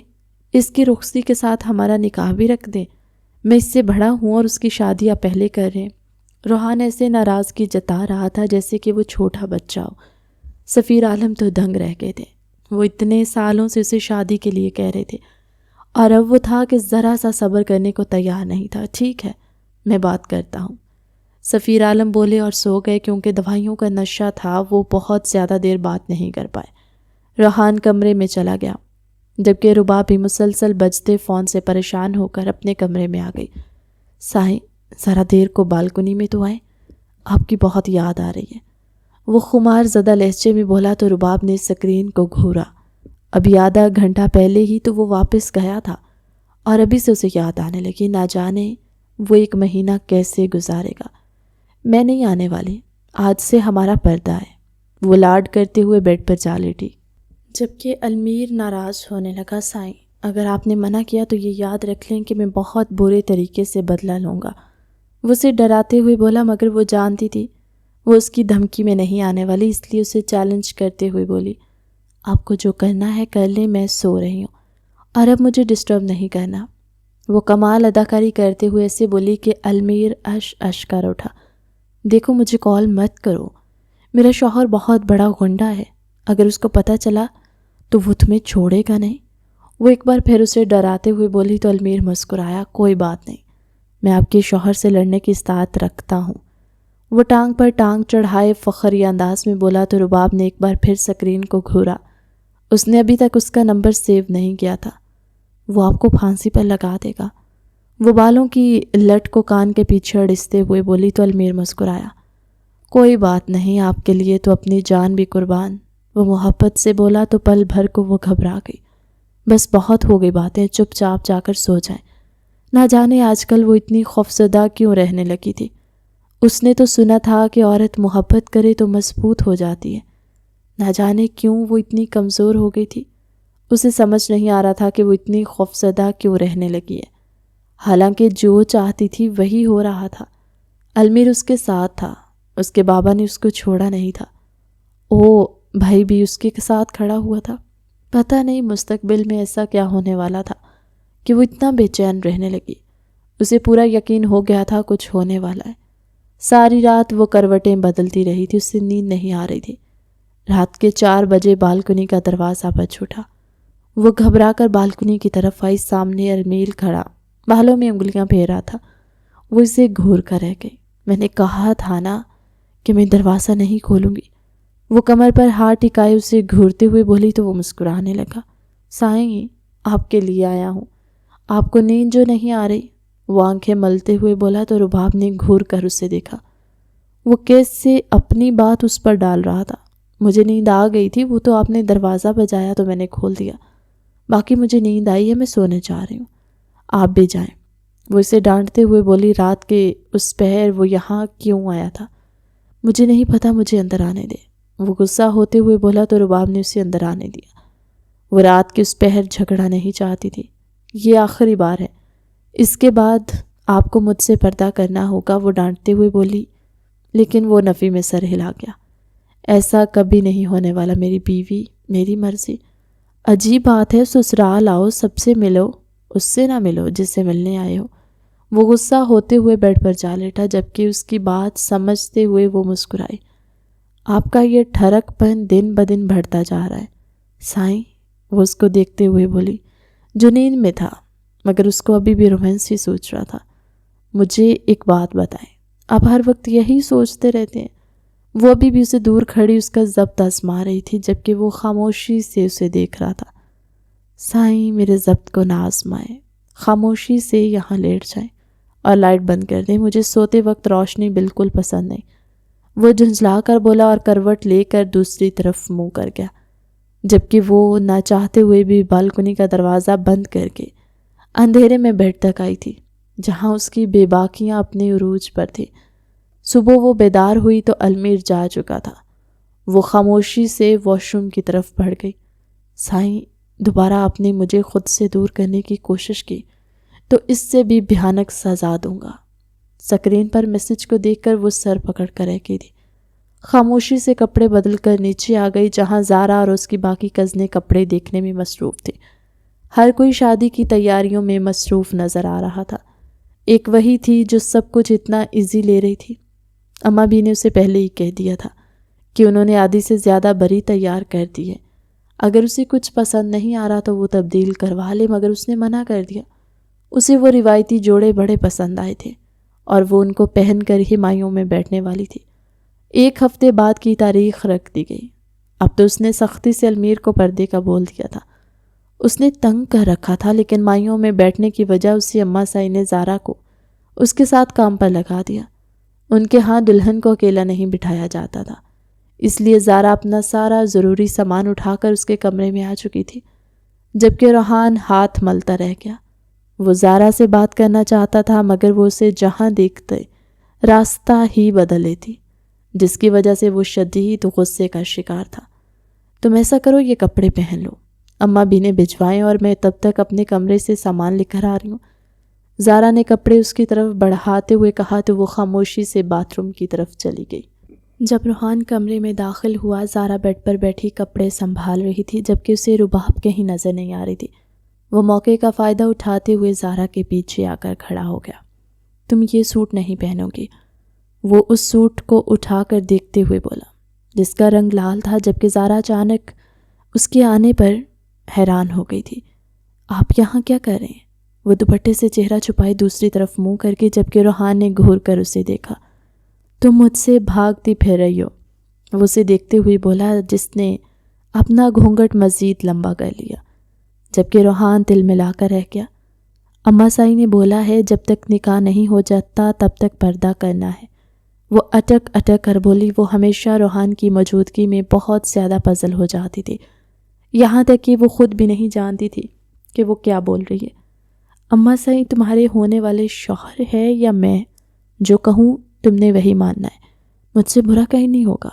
اس کی رخصتی کے ساتھ ہمارا نکاح بھی رکھ دیں، میں اس سے بڑا ہوں اور اس کی شادی آپ پہلے کر رہے ہیں۔ روحان ایسے ناراضگی جتا رہا تھا جیسے کہ وہ چھوٹا بچہ ہو۔ سفیر عالم تو دنگ رہ گئے تھے، وہ اتنے سالوں سے اسے شادی کے لیے کہہ رہے تھے اور اب وہ تھا کہ ذرا سا صبر کرنے کو تیار نہیں تھا۔ ٹھیک ہے، میں بات کرتا ہوں، سفیر عالم بولے اور سو گئے۔ کیونکہ دوائیوں کا نشہ تھا، وہ بہت زیادہ دیر بات نہیں کر پائے۔ روحان کمرے میں چلا گیا، جبکہ رباب بھی مسلسل بجتے فون سے پریشان ہو کر اپنے کمرے میں آ گئی۔ سائیں، ذرا دیر کو بالکنی میں تو آئیں، آپ کی بہت یاد آ رہی ہے، وہ خمار زدہ لہجے میں بولا تو رباب نے سکرین کو گھورا۔ ابھی آدھا گھنٹہ پہلے ہی تو وہ واپس گیا تھا اور ابھی سے اسے یاد آنے لگی۔ نہ جانے وہ 1 مہینہ کیسے گزارے گا۔ میں نہیں آنے والی، آج سے ہمارا پردہ ہے، وہ لاڈ کرتے ہوئے بیڈ پر جا لیٹی، جبکہ المیر ناراض ہونے لگا۔ سائیں، اگر آپ نے منع کیا تو یہ یاد رکھ لیں کہ میں بہت برے طریقے سے بدلہ لوں گا، وہ اسے ڈراتے ہوئے بولا، مگر وہ جانتی تھی وہ اس کی دھمکی میں نہیں آنے والی، اس لیے اسے چیلنج کرتے ہوئے بولی، آپ کو جو کرنا ہے کر لیں، میں سو رہی ہوں اور اب مجھے ڈسٹرب نہیں کرنا۔ وہ کمال اداکاری کرتے ہوئے ایسے بولی کہ المیر اش کر اٹھا۔ دیکھو، مجھے کال مت کرو، میرا شوہر بہت بڑا غنڈہ ہے، اگر اس کو پتہ چلا تو وہ تمہیں چھوڑے گا نہیں۔ وہ ایک بار پھر اسے ڈراتے ہوئے بولی تو المیر مسکرایا، کوئی بات نہیں، میں آپ کے شوہر سے لڑنے کی استطاعت رکھتا ہوں۔ وہ ٹانگ پر ٹانگ چڑھائے فخری انداز میں بولا تو رباب نے ایک بار پھر سکرین کو گھورا۔ اس نے ابھی تک اس کا نمبر سیو نہیں کیا تھا، وہ آپ کو پھانسی پر لگا دے گا۔ وہ بالوں کی لٹ کو کان کے پیچھے اڑستے ہوئے بولی تو المیر مسکرایا، کوئی بات نہیں، آپ کے لیے تو اپنی جان بھی قربان۔ وہ محبت سے بولا تو پل بھر کو وہ گھبرا گئی۔ بس بہت ہو گئی باتیں، چپ چاپ جا کر سو جائیں۔ نہ جانے آج کل وہ اتنی خوفزدہ کیوں رہنے لگی تھی۔ اس نے تو سنا تھا کہ عورت محبت کرے تو مضبوط ہو جاتی ہے، نہ جانے کیوں وہ اتنی کمزور ہو گئی تھی۔ اسے سمجھ نہیں آ رہا تھا کہ وہ اتنی خوفزدہ کیوں رہنے لگی ہے، حالانکہ جو چاہتی تھی وہی ہو رہا تھا۔ المیر اس کے ساتھ تھا، اس کے بابا نے اس کو چھوڑا نہیں تھا، او بھائی بھی اس کے ساتھ کھڑا ہوا تھا۔ پتہ نہیں مستقبل میں ایسا کیا ہونے والا تھا کہ وہ اتنا بے چین رہنے لگی۔ اسے پورا یقین ہو گیا تھا کچھ ہونے والا ہے۔ ساری رات وہ کروٹیں بدلتی رہی تھی، اس سے نیند نہیں آ رہی تھی۔ رات کے 4 بجے بالکنی کا دروازہ بج اٹھا۔ وہ گھبرا کر بالکنی کی طرف آئی۔ سامنے ارمیل کھڑا بالوں میں انگلیاں پھیر رہا تھا۔ وہ اسے گھور کر رہ گئی۔ میں نے کہا تھا نا کہ میں دروازہ نہیں کھولوں گی۔ وہ کمر پر ہاتھ ٹکائے اسے گھورتے ہوئے بولی تو وہ مسکرانے لگا۔ سائیں، آپ کے لیے آیا ہوں، آپ کو نیند جو نہیں آ رہی؟ وہ آنکھیں ملتے ہوئے بولا تو رباب نے گھور کر اسے دیکھا۔ وہ کیسے اپنی بات اس پر ڈال رہا تھا۔ مجھے نیند آ گئی تھی، وہ تو آپ نے دروازہ بجایا تو میں نے کھول دیا، باقی مجھے نیند آئی ہے، میں سونے جا رہی ہوں، آپ بھی جائیں۔ وہ اسے ڈانٹتے ہوئے بولی رات کے اس پہر وہ یہاں کیوں آیا تھا؟ مجھے نہیں پتا، مجھے اندر آنے دے۔ وہ غصہ ہوتے ہوئے بولا تو رباب نے اسے اندر آنے دیا۔ وہ رات کے اس پہر جھگڑا نہیں چاہتی تھی۔ یہ آخری بار ہے، اس کے بعد آپ کو مجھ سے پردہ کرنا ہوگا، وہ ڈانٹتے ہوئے بولی۔ لیکن وہ نفی میں سر ہلا گیا۔ ایسا کبھی نہیں ہونے والا، میری بیوی، میری مرضی۔ عجیب بات ہے، سسرال آؤ، سب سے ملو، اس سے نہ ملو جس سے ملنے آئے ہو۔ وہ غصہ ہوتے ہوئے بیڈ پر جا لیٹا، جبکہ اس کی بات سمجھتے ہوئے وہ مسکرائی۔ آپ کا یہ ٹھڑک پن دن بدن بڑھتا جا رہا ہے سائیں، وہ اس کو دیکھتے ہوئے بولی، جو نیند میں تھا مگر اس کو ابھی بھی رومانس ہی سوچ رہا تھا۔ مجھے ایک بات بتائیں، آپ ہر وقت یہی سوچتے رہتے ہیں؟ وہ ابھی بھی اسے دور کھڑی اس کا ضبط آزما رہی تھی، جبکہ وہ خاموشی سے اسے دیکھ رہا تھا۔ سائیں، میرے ضبط کو نہ آزمائیں، خاموشی سے یہاں لیٹ جائیں اور لائٹ بند کر دیں، مجھے سوتے وقت روشنی بالکل پسند نہیں۔ وہ جھنجھلا کر بولا اور کروٹ لے کر دوسری طرف منہ کر گیا، جبکہ وہ نہ چاہتے ہوئے بھی بالکنی کا دروازہ بند کر کے اندھیرے میں بیڈ تک آئی تھی، جہاں اس کی بے باکیاں اپنے عروج پر تھی۔ صبح وہ بیدار ہوئی تو المیر جا چکا تھا۔ وہ خاموشی سے واش روم کی طرف بڑھ گئی۔ سائیں، دوبارہ آپ نے مجھے خود سے دور کرنے کی کوشش کی تو اس سے بھی بھیانک سزا دوں گا۔ سکرین پر میسج کو دیکھ کر وہ سر پکڑ کر رہ گئی تھی۔ خاموشی سے کپڑے بدل کر نیچے آ گئی، جہاں زارا اور اس کی باقی کزنیں کپڑے دیکھنے میں مصروف تھی۔ ہر کوئی شادی کی تیاریوں میں مصروف نظر آ رہا تھا۔ ایک وہی تھی جو سب کچھ اتنا ایزی لے رہی تھی۔ اماں بھی نے اسے پہلے ہی کہہ دیا تھا کہ انہوں نے آدھی سے زیادہ بری تیار کر دی ہے، اگر اسے کچھ پسند نہیں آ رہا تو وہ تبدیل کروا لے، مگر اس نے منع کر دیا۔ اسے وہ روایتی جوڑے بڑے پسند آئے تھے اور وہ ان کو پہن کر ہی مائیوں میں بیٹھنے والی تھی۔ 1 ہفتے بعد کی تاریخ رکھ دی گئی۔ اب تو اس نے سختی سے المیر کو پردے کا بول دیا تھا۔ اس نے تنگ کر رکھا تھا، لیکن مائیوں میں بیٹھنے کی وجہ اسے اماں سائی نے زارا کو اس کے ساتھ کام پر لگا دیا۔ ان کے ہاں دلہن کو اکیلا نہیں بٹھایا جاتا تھا، اس لیے زارا اپنا سارا ضروری سامان اٹھا کر اس کے کمرے میں آ چکی تھی، جبکہ روحان ہاتھ ملتا رہ گیا۔ وہ زارا سے بات کرنا چاہتا تھا، مگر وہ اسے جہاں دیکھتے راستہ ہی بدل لیتی، جس کی وجہ سے وہ شدید غصے کا شکار تھا۔ تم ایسا کرو، یہ کپڑے پہن لو، اماں بھی نے بھجوائیں اور میں تب تک اپنے کمرے سے سامان لے کر آ رہی ہوں۔ زارا نے کپڑے اس کی طرف بڑھاتے ہوئے کہا تو وہ خاموشی سے باتھ روم کی طرف چلی گئی۔ جب روحان کمرے میں داخل ہوا، زارا بیڈ پر بیٹھی کپڑے سنبھال رہی تھی، جبکہ اسے رباب کہیں نظر نہیں آ رہی تھی۔ وہ موقع کا فائدہ اٹھاتے ہوئے زارا کے پیچھے آ کر کھڑا ہو گیا۔ تم یہ سوٹ نہیں پہنو گی، وہ اس سوٹ کو اٹھا کر دیکھتے ہوئے بولا، جس کا رنگ لال تھا، جبکہ زارا اچانک اس کے آنے پر حیران ہو گئی تھی۔ آپ یہاں کیا کر رہے ہیں؟ وہ دوپٹے سے چہرہ چھپائے دوسری طرف منہ کر کے، جبکہ روحان نے گھور کر اسے دیکھا۔ تم مجھ سے بھاگتی پھر رہی ہو، وہ اسے دیکھتے ہوئے بولا، جس نے اپنا گھونگھٹ مزید لمبا کر لیا، جبکہ روحان تل ملا کر رہ گیا۔ اماں سائی نے بولا ہے جب تک نکاح نہیں ہو جاتا تب تک پردہ کرنا ہے۔ وہ اٹک اٹک کر بولی۔ وہ ہمیشہ روحان کی موجودگی میں بہت زیادہ پزل ہو جاتی تھی، یہاں تک کہ وہ خود بھی نہیں جانتی تھی کہ وہ کیا بول رہی ہے۔ اماں سائی، تمہارے ہونے والے شوہر ہے یا میں؟ جو کہوں تم نے وہی ماننا ہے، مجھ سے برا کہیں نہیں ہوگا۔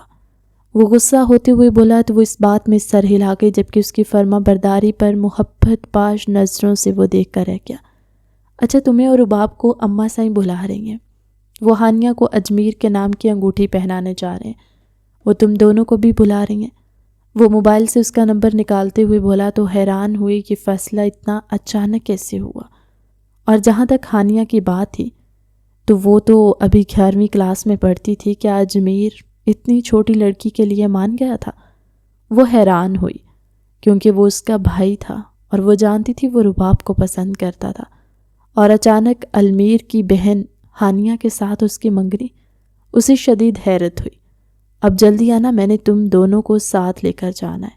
وہ غصہ ہوتے ہوئے بولا تو وہ اس بات میں سر ہلا گئی، جبکہ اس کی فرما برداری پر محبت پاش نظروں سے وہ دیکھ کر رہ گیا۔ اچھا، تمہیں اور رباب کو اماں سائی بلا رہی ہیں، وہ ہانیہ کو اجمیر کے نام کی انگوٹھی پہنانے جا رہے ہیں، وہ تم دونوں کو بھی بلا رہی ہیں۔ وہ موبائل سے اس کا نمبر نکالتے ہوئے بولا تو حیران ہوئی کہ فیصلہ اتنا اچانک کیسے ہوا، اور جہاں تک ہانیہ کی بات تھی تو وہ تو ابھی 11ویں کلاس میں پڑھتی تھی، کیا اجمیر اتنی چھوٹی لڑکی کے لیے مان گیا تھا؟ وہ حیران ہوئی کیونکہ وہ اس کا بھائی تھا اور وہ جانتی تھی وہ رباب کو پسند کرتا تھا، اور اچانک المیر کی بہن ہانیہ کے ساتھ اس کی منگنی، اسے شدید حیرت ہوئی۔ اب جلدی آنا، میں نے تم دونوں کو ساتھ لے کر جانا ہے،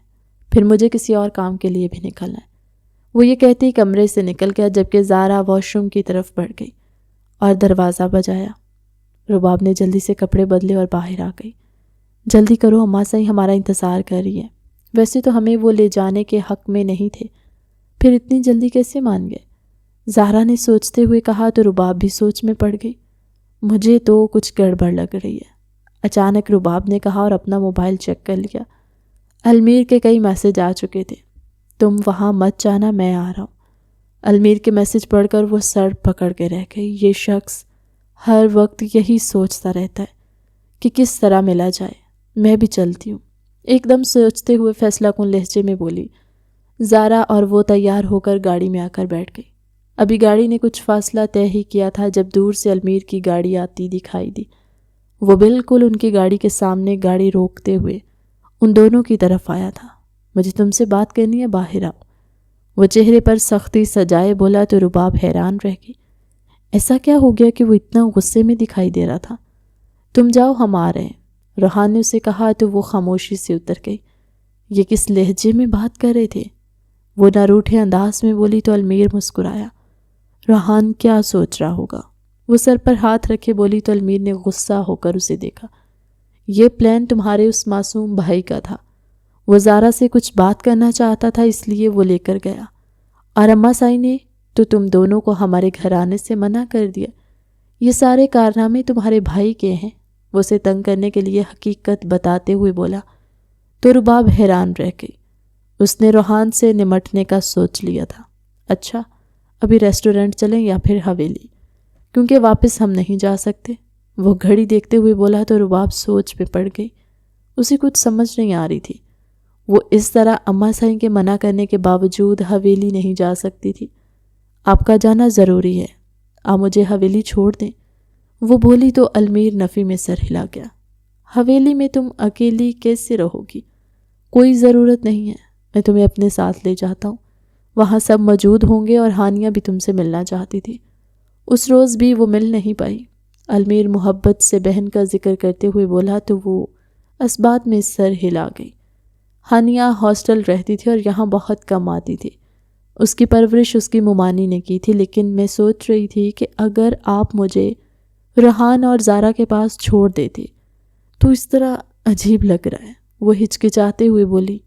پھر مجھے کسی اور کام کے لیے بھی نکلنا ہے۔ وہ یہ کہتے ہی کمرے سے نکل گیا جبکہ زارا واش روم کی طرف بڑھ گئی اور دروازہ بجایا۔ رباب نے جلدی سے کپڑے بدلے اور باہر آ گئی۔ جلدی کرو، اماں صحیح ہمارا انتظار کر رہی ہے۔ ویسے تو ہمیں وہ لے جانے کے حق میں نہیں تھے، پھر اتنی جلدی کیسے مان گئے؟ زہرا نے سوچتے ہوئے کہا تو رباب بھی سوچ میں پڑ گئی۔ مجھے تو کچھ گڑبڑ لگ رہی ہے، اچانک رباب نے کہا اور اپنا موبائل چیک کر لیا۔ المیر کے کئی میسج آ چکے تھے، تم وہاں مت جانا، میں آ رہا ہوں۔ المیر کے میسج پڑھ کر وہ سر پکڑ کے رہ گئی۔ یہ شخص ہر وقت یہی سوچتا رہتا ہے کہ کس طرح ملا جائے، میں بھی چلتی ہوں، ایک دم سوچتے ہوئے فیصلہ کن لہجے میں بولی۔ زارا اور وہ تیار ہو کر گاڑی میں آ کر بیٹھ گئی۔ ابھی گاڑی نے کچھ فاصلہ طے ہی کیا تھا جب دور سے المیر کی گاڑی آتی دکھائی دی۔ وہ بالکل ان کی گاڑی کے سامنے گاڑی روکتے ہوئے ان دونوں کی طرف آیا تھا۔ مجھے تم سے بات کرنی ہے، باہر آؤ۔ وہ چہرے پر سختی سجائے بولا تو رباب حیران رہ گئی۔ ایسا کیا ہو گیا کہ وہ اتنا غصے میں دکھائی دے رہا تھا؟ تم جاؤ، ہم آ رہے ہیں، روحان نے اسے کہا تو وہ خاموشی سے اتر گئی۔ یہ کس لہجے میں بات کر رہے تھے؟ وہ نہ روٹھے انداز میں بولی تو المیر مسکرایا۔ روحان کیا سوچ رہا ہوگا؟ وہ سر پر ہاتھ رکھے بولی تو المیر نے غصہ ہو کر اسے دیکھا۔ یہ پلان تمہارے اس معصوم بھائی کا تھا، وہ زارا سے کچھ بات کرنا چاہتا تھا اس لیے وہ لے کر گیا، اور اماں سائی نے تو تم دونوں کو ہمارے گھر آنے سے منع کر دیا۔ یہ سارے کارنامے تمہارے بھائی کے ہیں، وہ اسے تنگ کرنے کے لیے حقیقت بتاتے ہوئے بولا تو رباب حیران رہ گئی۔ اس نے روحان سے نمٹنے کا سوچ لیا تھا۔ اچھا، ابھی ریسٹورنٹ چلیں یا پھر حویلی، کیونکہ واپس ہم نہیں جا سکتے، وہ گھڑی دیکھتے ہوئے بولا تو رباب سوچ میں پڑ گئی۔ اسے کچھ سمجھ نہیں آ رہی تھی، وہ اس طرح اماں سائیں کے منع کرنے کے باوجود حویلی نہیں جا سکتی تھی۔ آپ کا جانا ضروری ہے، آپ مجھے حویلی چھوڑ دیں، وہ بولی تو المیر نفی میں سر ہلا گیا۔ حویلی میں تم اکیلی کیسے رہو گی؟ کوئی ضرورت نہیں ہے، میں تمہیں اپنے ساتھ لے جاتا ہوں، وہاں سب موجود ہوں گے، اور ہانیہ بھی تم سے ملنا چاہتی تھی، اس روز بھی وہ مل نہیں پائی۔ المیر محبت سے بہن کا ذکر کرتے ہوئے بولا تو وہ اسبات میں سر ہلا گئی۔ ہانیہ ہاسٹل رہتی تھی اور یہاں بہت کم آتی تھی، اس کی پرورش اس کی ممانی نے کی تھی، لیکن میں سوچ رہی تھی کہ اگر آپ مجھے روحان اور زارا کے پاس چھوڑ دیتے تو اس طرح عجیب لگ رہا ہے، وہ ہچکچاتے ہوئے بولی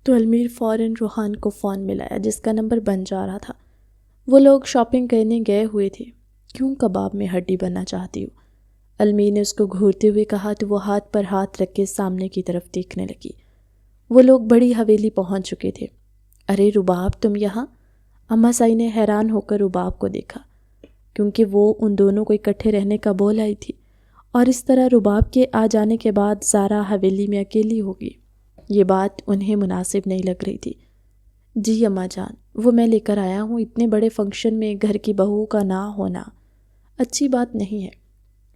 تو المیر فوراً روحان کو فون ملایا جس کا نمبر بن جا رہا تھا۔ وہ لوگ شاپنگ کرنے گئے ہوئے تھے۔ کیوں کباب میں ہڈی بننا چاہتی ہو؟ المیر نے اس کو گھورتے ہوئے کہا تو وہ ہاتھ پر ہاتھ رکھ کے سامنے کی طرف دیکھنے لگی۔ وہ لوگ بڑی حویلی پہنچ چکے تھے۔ ارے رباب، تم یہاں؟ اماں سائی نے حیران ہو کر رباب کو دیکھا، کیونکہ وہ ان دونوں کو اکٹھے رہنے کا بول آئی تھی، اور اس طرح رباب کے آ جانے کے بعد زارا حویلی میں اکیلی ہوگی، یہ بات انہیں مناسب نہیں لگ رہی تھی۔ جی اماں جان، وہ میں لے کر آیا ہوں، اتنے بڑے فنکشن میں گھر کی بہو کا نہ ہونا اچھی بات نہیں ہے،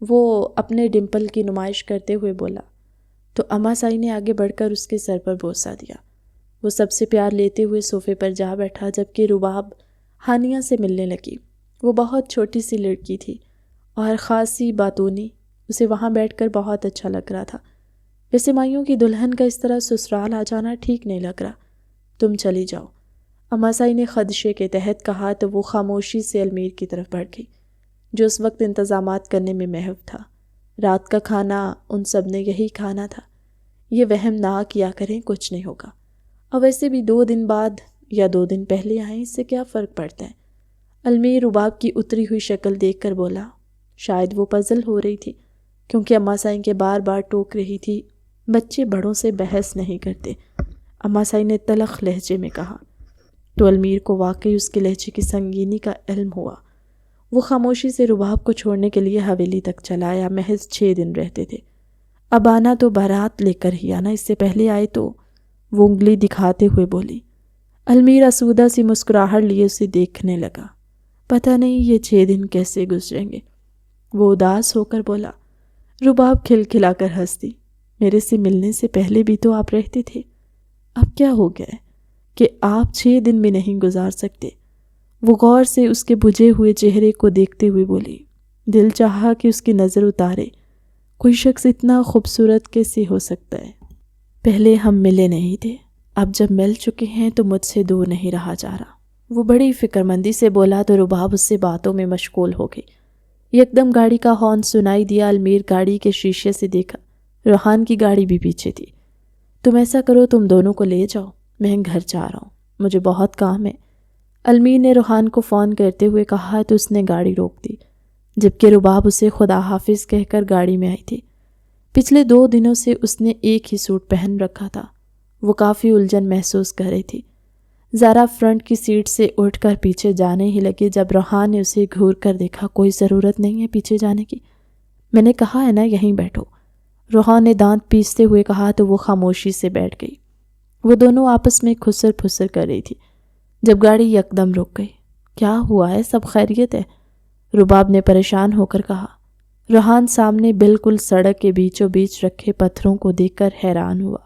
وہ اپنے ڈمپل کی نمائش کرتے ہوئے بولا تو اماں سائی نے آگے بڑھ کر اس کے سر پر بوسہ دیا۔ وہ سب سے پیار لیتے ہوئے صوفے پر جا بیٹھا جبکہ رباب ہانیہ سے ملنے لگی۔ وہ بہت چھوٹی سی لڑکی تھی اور خاصی باتونی، اسے وہاں بیٹھ کر بہت اچھا لگ رہا تھا۔ ویسے مائیوں کی دلہن کا اس طرح سسرال آ جانا ٹھیک نہیں لگ رہا، تم چلی جاؤ، اماں سائی نے خدشے کے تحت کہا تو وہ خاموشی سے المیر کی طرف بڑھ گئی جو اس وقت انتظامات کرنے میں محو تھا۔ رات کا کھانا ان سب نے یہی کھانا تھا۔ یہ وہم نہ کیا کریں، کچھ نہیں ہوگا، اور ویسے بھی 2 دن بعد یا 2 دن پہلے آئیں، اس سے کیا فرق پڑتا ہے؟ المیر رباب کی اتری ہوئی شکل دیکھ کر بولا۔ شاید وہ پزل ہو رہی تھی کیونکہ اماں سائی کے بار بار ٹوک رہی تھی، بچے بڑوں سے بحث نہیں کرتے، اماں سائی نے تلخ لہجے میں کہا تو المیر کو واقعی اس کے لہجے کی سنگینی کا علم ہوا۔ وہ خاموشی سے رباب کو چھوڑنے کے لیے حویلی تک چلا آیا۔ محض 6 دن رہتے تھے، اب آنا تو بارات لے کر ہی آنا، اس سے پہلے آئے تو وہ انگلی دکھاتے ہوئے بولی۔ المیر آسودہ سی مسکراہٹ لیے اسے دیکھنے لگا۔ پتہ نہیں یہ 6 دن کیسے گزریں گے۔ وہ اداس ہو کر بولا۔ رباب کھلکھلا کر ہنس دی۔ میرے سے ملنے سے پہلے بھی تو آپ رہتے تھے، اب کیا ہو گیا ہے کہ آپ 6 دن بھی نہیں گزار سکتے؟ وہ غور سے اس کے بجھے ہوئے چہرے کو دیکھتے ہوئے بولی۔ دل چاہا کہ اس کی نظر اتارے۔ کوئی شخص اتنا خوبصورت کیسے ہو سکتا ہے؟ پہلے ہم ملے نہیں تھے، اب جب مل چکے ہیں تو مجھ سے دور نہیں رہا جا رہا۔ وہ بڑی فکر مندی سے بولا تو رباب اس سے باتوں میں مشغول ہو گئی۔ یکدم گاڑی کا ہارن سنائی دیا۔ المیر گاڑی کے شیشے سے دیکھا، روحان کی گاڑی بھی پیچھے تھی۔ تم ایسا کرو، تم دونوں کو لے جاؤ، میں گھر جا رہا ہوں، مجھے بہت کام ہے، المیر نے روحان کو فون کرتے ہوئے کہا تو اس نے گاڑی روک دی، جبکہ رباب اسے خدا حافظ کہہ کر گاڑی میں آئی تھی۔ پچھلے 2 دنوں سے اس نے ایک ہی سوٹ پہن رکھا تھا۔ وہ کافی الجھن محسوس کر رہی تھی۔ زارا فرنٹ کی سیٹ سے اٹھ کر پیچھے جانے ہی لگی جب روحان نے اسے گھور کر دیکھا۔ کوئی ضرورت نہیں ہے پیچھے جانے کی، میں نے کہا ہے نا یہیں بیٹھو، روحان نے دانت پیستے ہوئے کہا تو وہ خاموشی سے بیٹھ گئی۔ وہ دونوں آپس میں کھسر پھسر کر رہی تھی جب گاڑی یکدم رک گئی۔ کیا ہوا ہے؟ سب خیریت ہے؟ رباب نے پریشان ہو کر کہا۔ روحان سامنے بالکل سڑک کے بیچوں بیچ رکھے پتھروں کو دیکھ کر حیران ہوا۔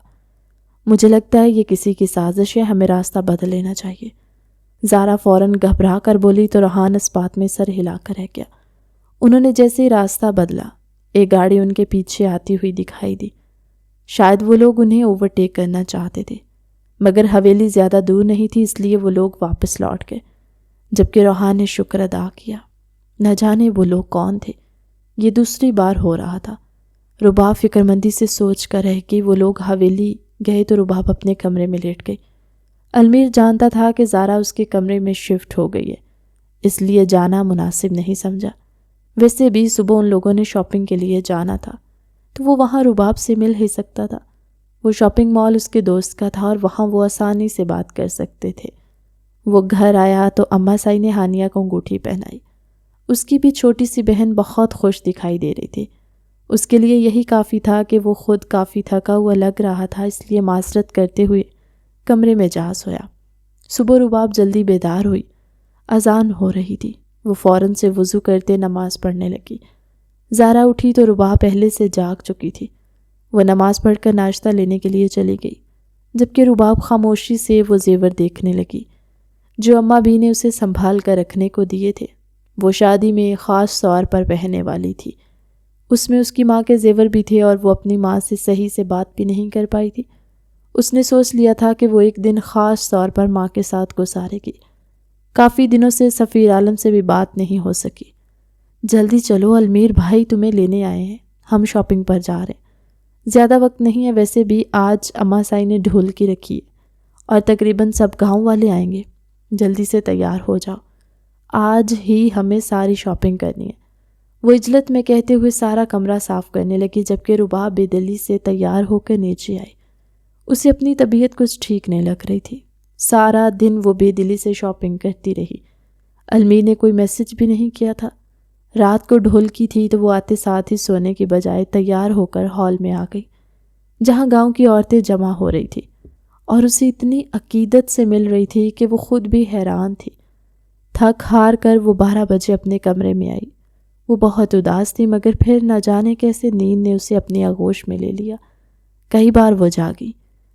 مجھے لگتا ہے یہ کسی کی سازش ہے، ہمیں راستہ بدل لینا چاہیے۔ زارا فوراً گھبرا کر بولی تو روحان اس بات میں سر ہلا کر رہ گیا۔ انہوں نے جیسے ہی راستہ بدلا، ایک گاڑی ان کے پیچھے آتی ہوئی دکھائی دی۔ شاید وہ لوگ انہیں اوورٹیک کرنا چاہتے تھے، مگر حویلی زیادہ دور نہیں تھی، اس لیے وہ لوگ واپس لوٹ گئے، جبکہ روحان نے شکر ادا کیا۔ نہ جانے وہ لوگ کون تھے، یہ دوسری بار ہو رہا تھا۔ رباب فکر مندی سے سوچ کر رہ کہ وہ لوگ حویلی گئے تو رباب اپنے کمرے میں لیٹ گئی۔ المیر جانتا تھا کہ زارا اس کے کمرے میں شفٹ ہو گئی ہے، اس لیے جانا مناسب نہیں سمجھا۔ ویسے بھی صبح ان لوگوں نے شاپنگ کے لیے جانا تھا تو وہ وہاں رباب سے مل ہی سکتا تھا۔ وہ شاپنگ مال اس کے دوست کا تھا اور وہاں وہ آسانی سے بات کر سکتے تھے۔ وہ گھر آیا تو اماں سائی نے ہانیہ کو انگوٹھی پہنائی۔ اس کی بھی چھوٹی سی بہن بہت خوش دکھائی دے رہی تھی۔ اس کے لیے یہی کافی تھا کہ وہ خود کافی تھکا ہوا لگ رہا تھا، اس لیے معذرت کرتے ہوئے کمرے میں جا سویا۔ صبح رباب جلدی بیدار ہوئی، اذان ہو رہی تھی۔ وہ فوراً سے وضو کرتے نماز پڑھنے لگی۔ زارا اٹھی تو رباب پہلے سے جاگ چکی تھی۔ وہ نماز پڑھ کر ناشتہ لینے کے لیے چلی گئی، جبکہ رباب خاموشی سے وہ زیور دیکھنے لگی جو اماں بھی نے اسے سنبھال کر رکھنے کو دیے تھے۔ وہ شادی میں خاص طور پر پہننے والی تھی۔ اس میں اس کی ماں کے زیور بھی تھے اور وہ اپنی ماں سے صحیح سے بات بھی نہیں کر پائی تھی۔ اس نے سوچ لیا تھا کہ وہ ایک دن خاص طور پر ماں کے ساتھ گزارے گی۔ کافی دنوں سے سفیر عالم سے بھی بات نہیں ہو سکی۔ جلدی چلو، المیر بھائی تمہیں لینے آئے ہیں، ہم شاپنگ پر جا رہے ہیں۔ زیادہ وقت نہیں ہے، ویسے بھی آج اماں سائی نے ڈھولکی رکھی ہے اور تقریباً سب گاؤں والے آئیں گے، جلدی سے تیار ہو جاؤ، آج ہی ہمیں ساری شاپنگ کرنی ہے۔ وہ عجلت میں کہتے ہوئے سارا کمرہ صاف کرنے لگی، جبکہ رباب بے دلی سے تیار ہو کر نیچے آئی۔ اسے اپنی طبیعت کچھ ٹھیک نہیں لگ رہی تھی۔ سارا دن وہ بے دلی سے شاپنگ کرتی رہی۔ المیر نے کوئی میسج بھی نہیں کیا تھا۔ رات کو ڈھولکی تھی تو وہ آتے ساتھ ہی سونے کی بجائے تیار ہو کر ہال میں آ گئی، جہاں گاؤں کی عورتیں جمع ہو رہی تھی اور اسے اتنی عقیدت سے مل رہی تھی کہ وہ خود بھی حیران تھی۔ تھک ہار کر وہ 12 بجے اپنے کمرے میں آئی۔ وہ بہت اداس تھی، مگر پھر نہ جانے کیسے نیند نے اسے اپنی آغوش میں لے لیا۔ کئی بار وہ جاگی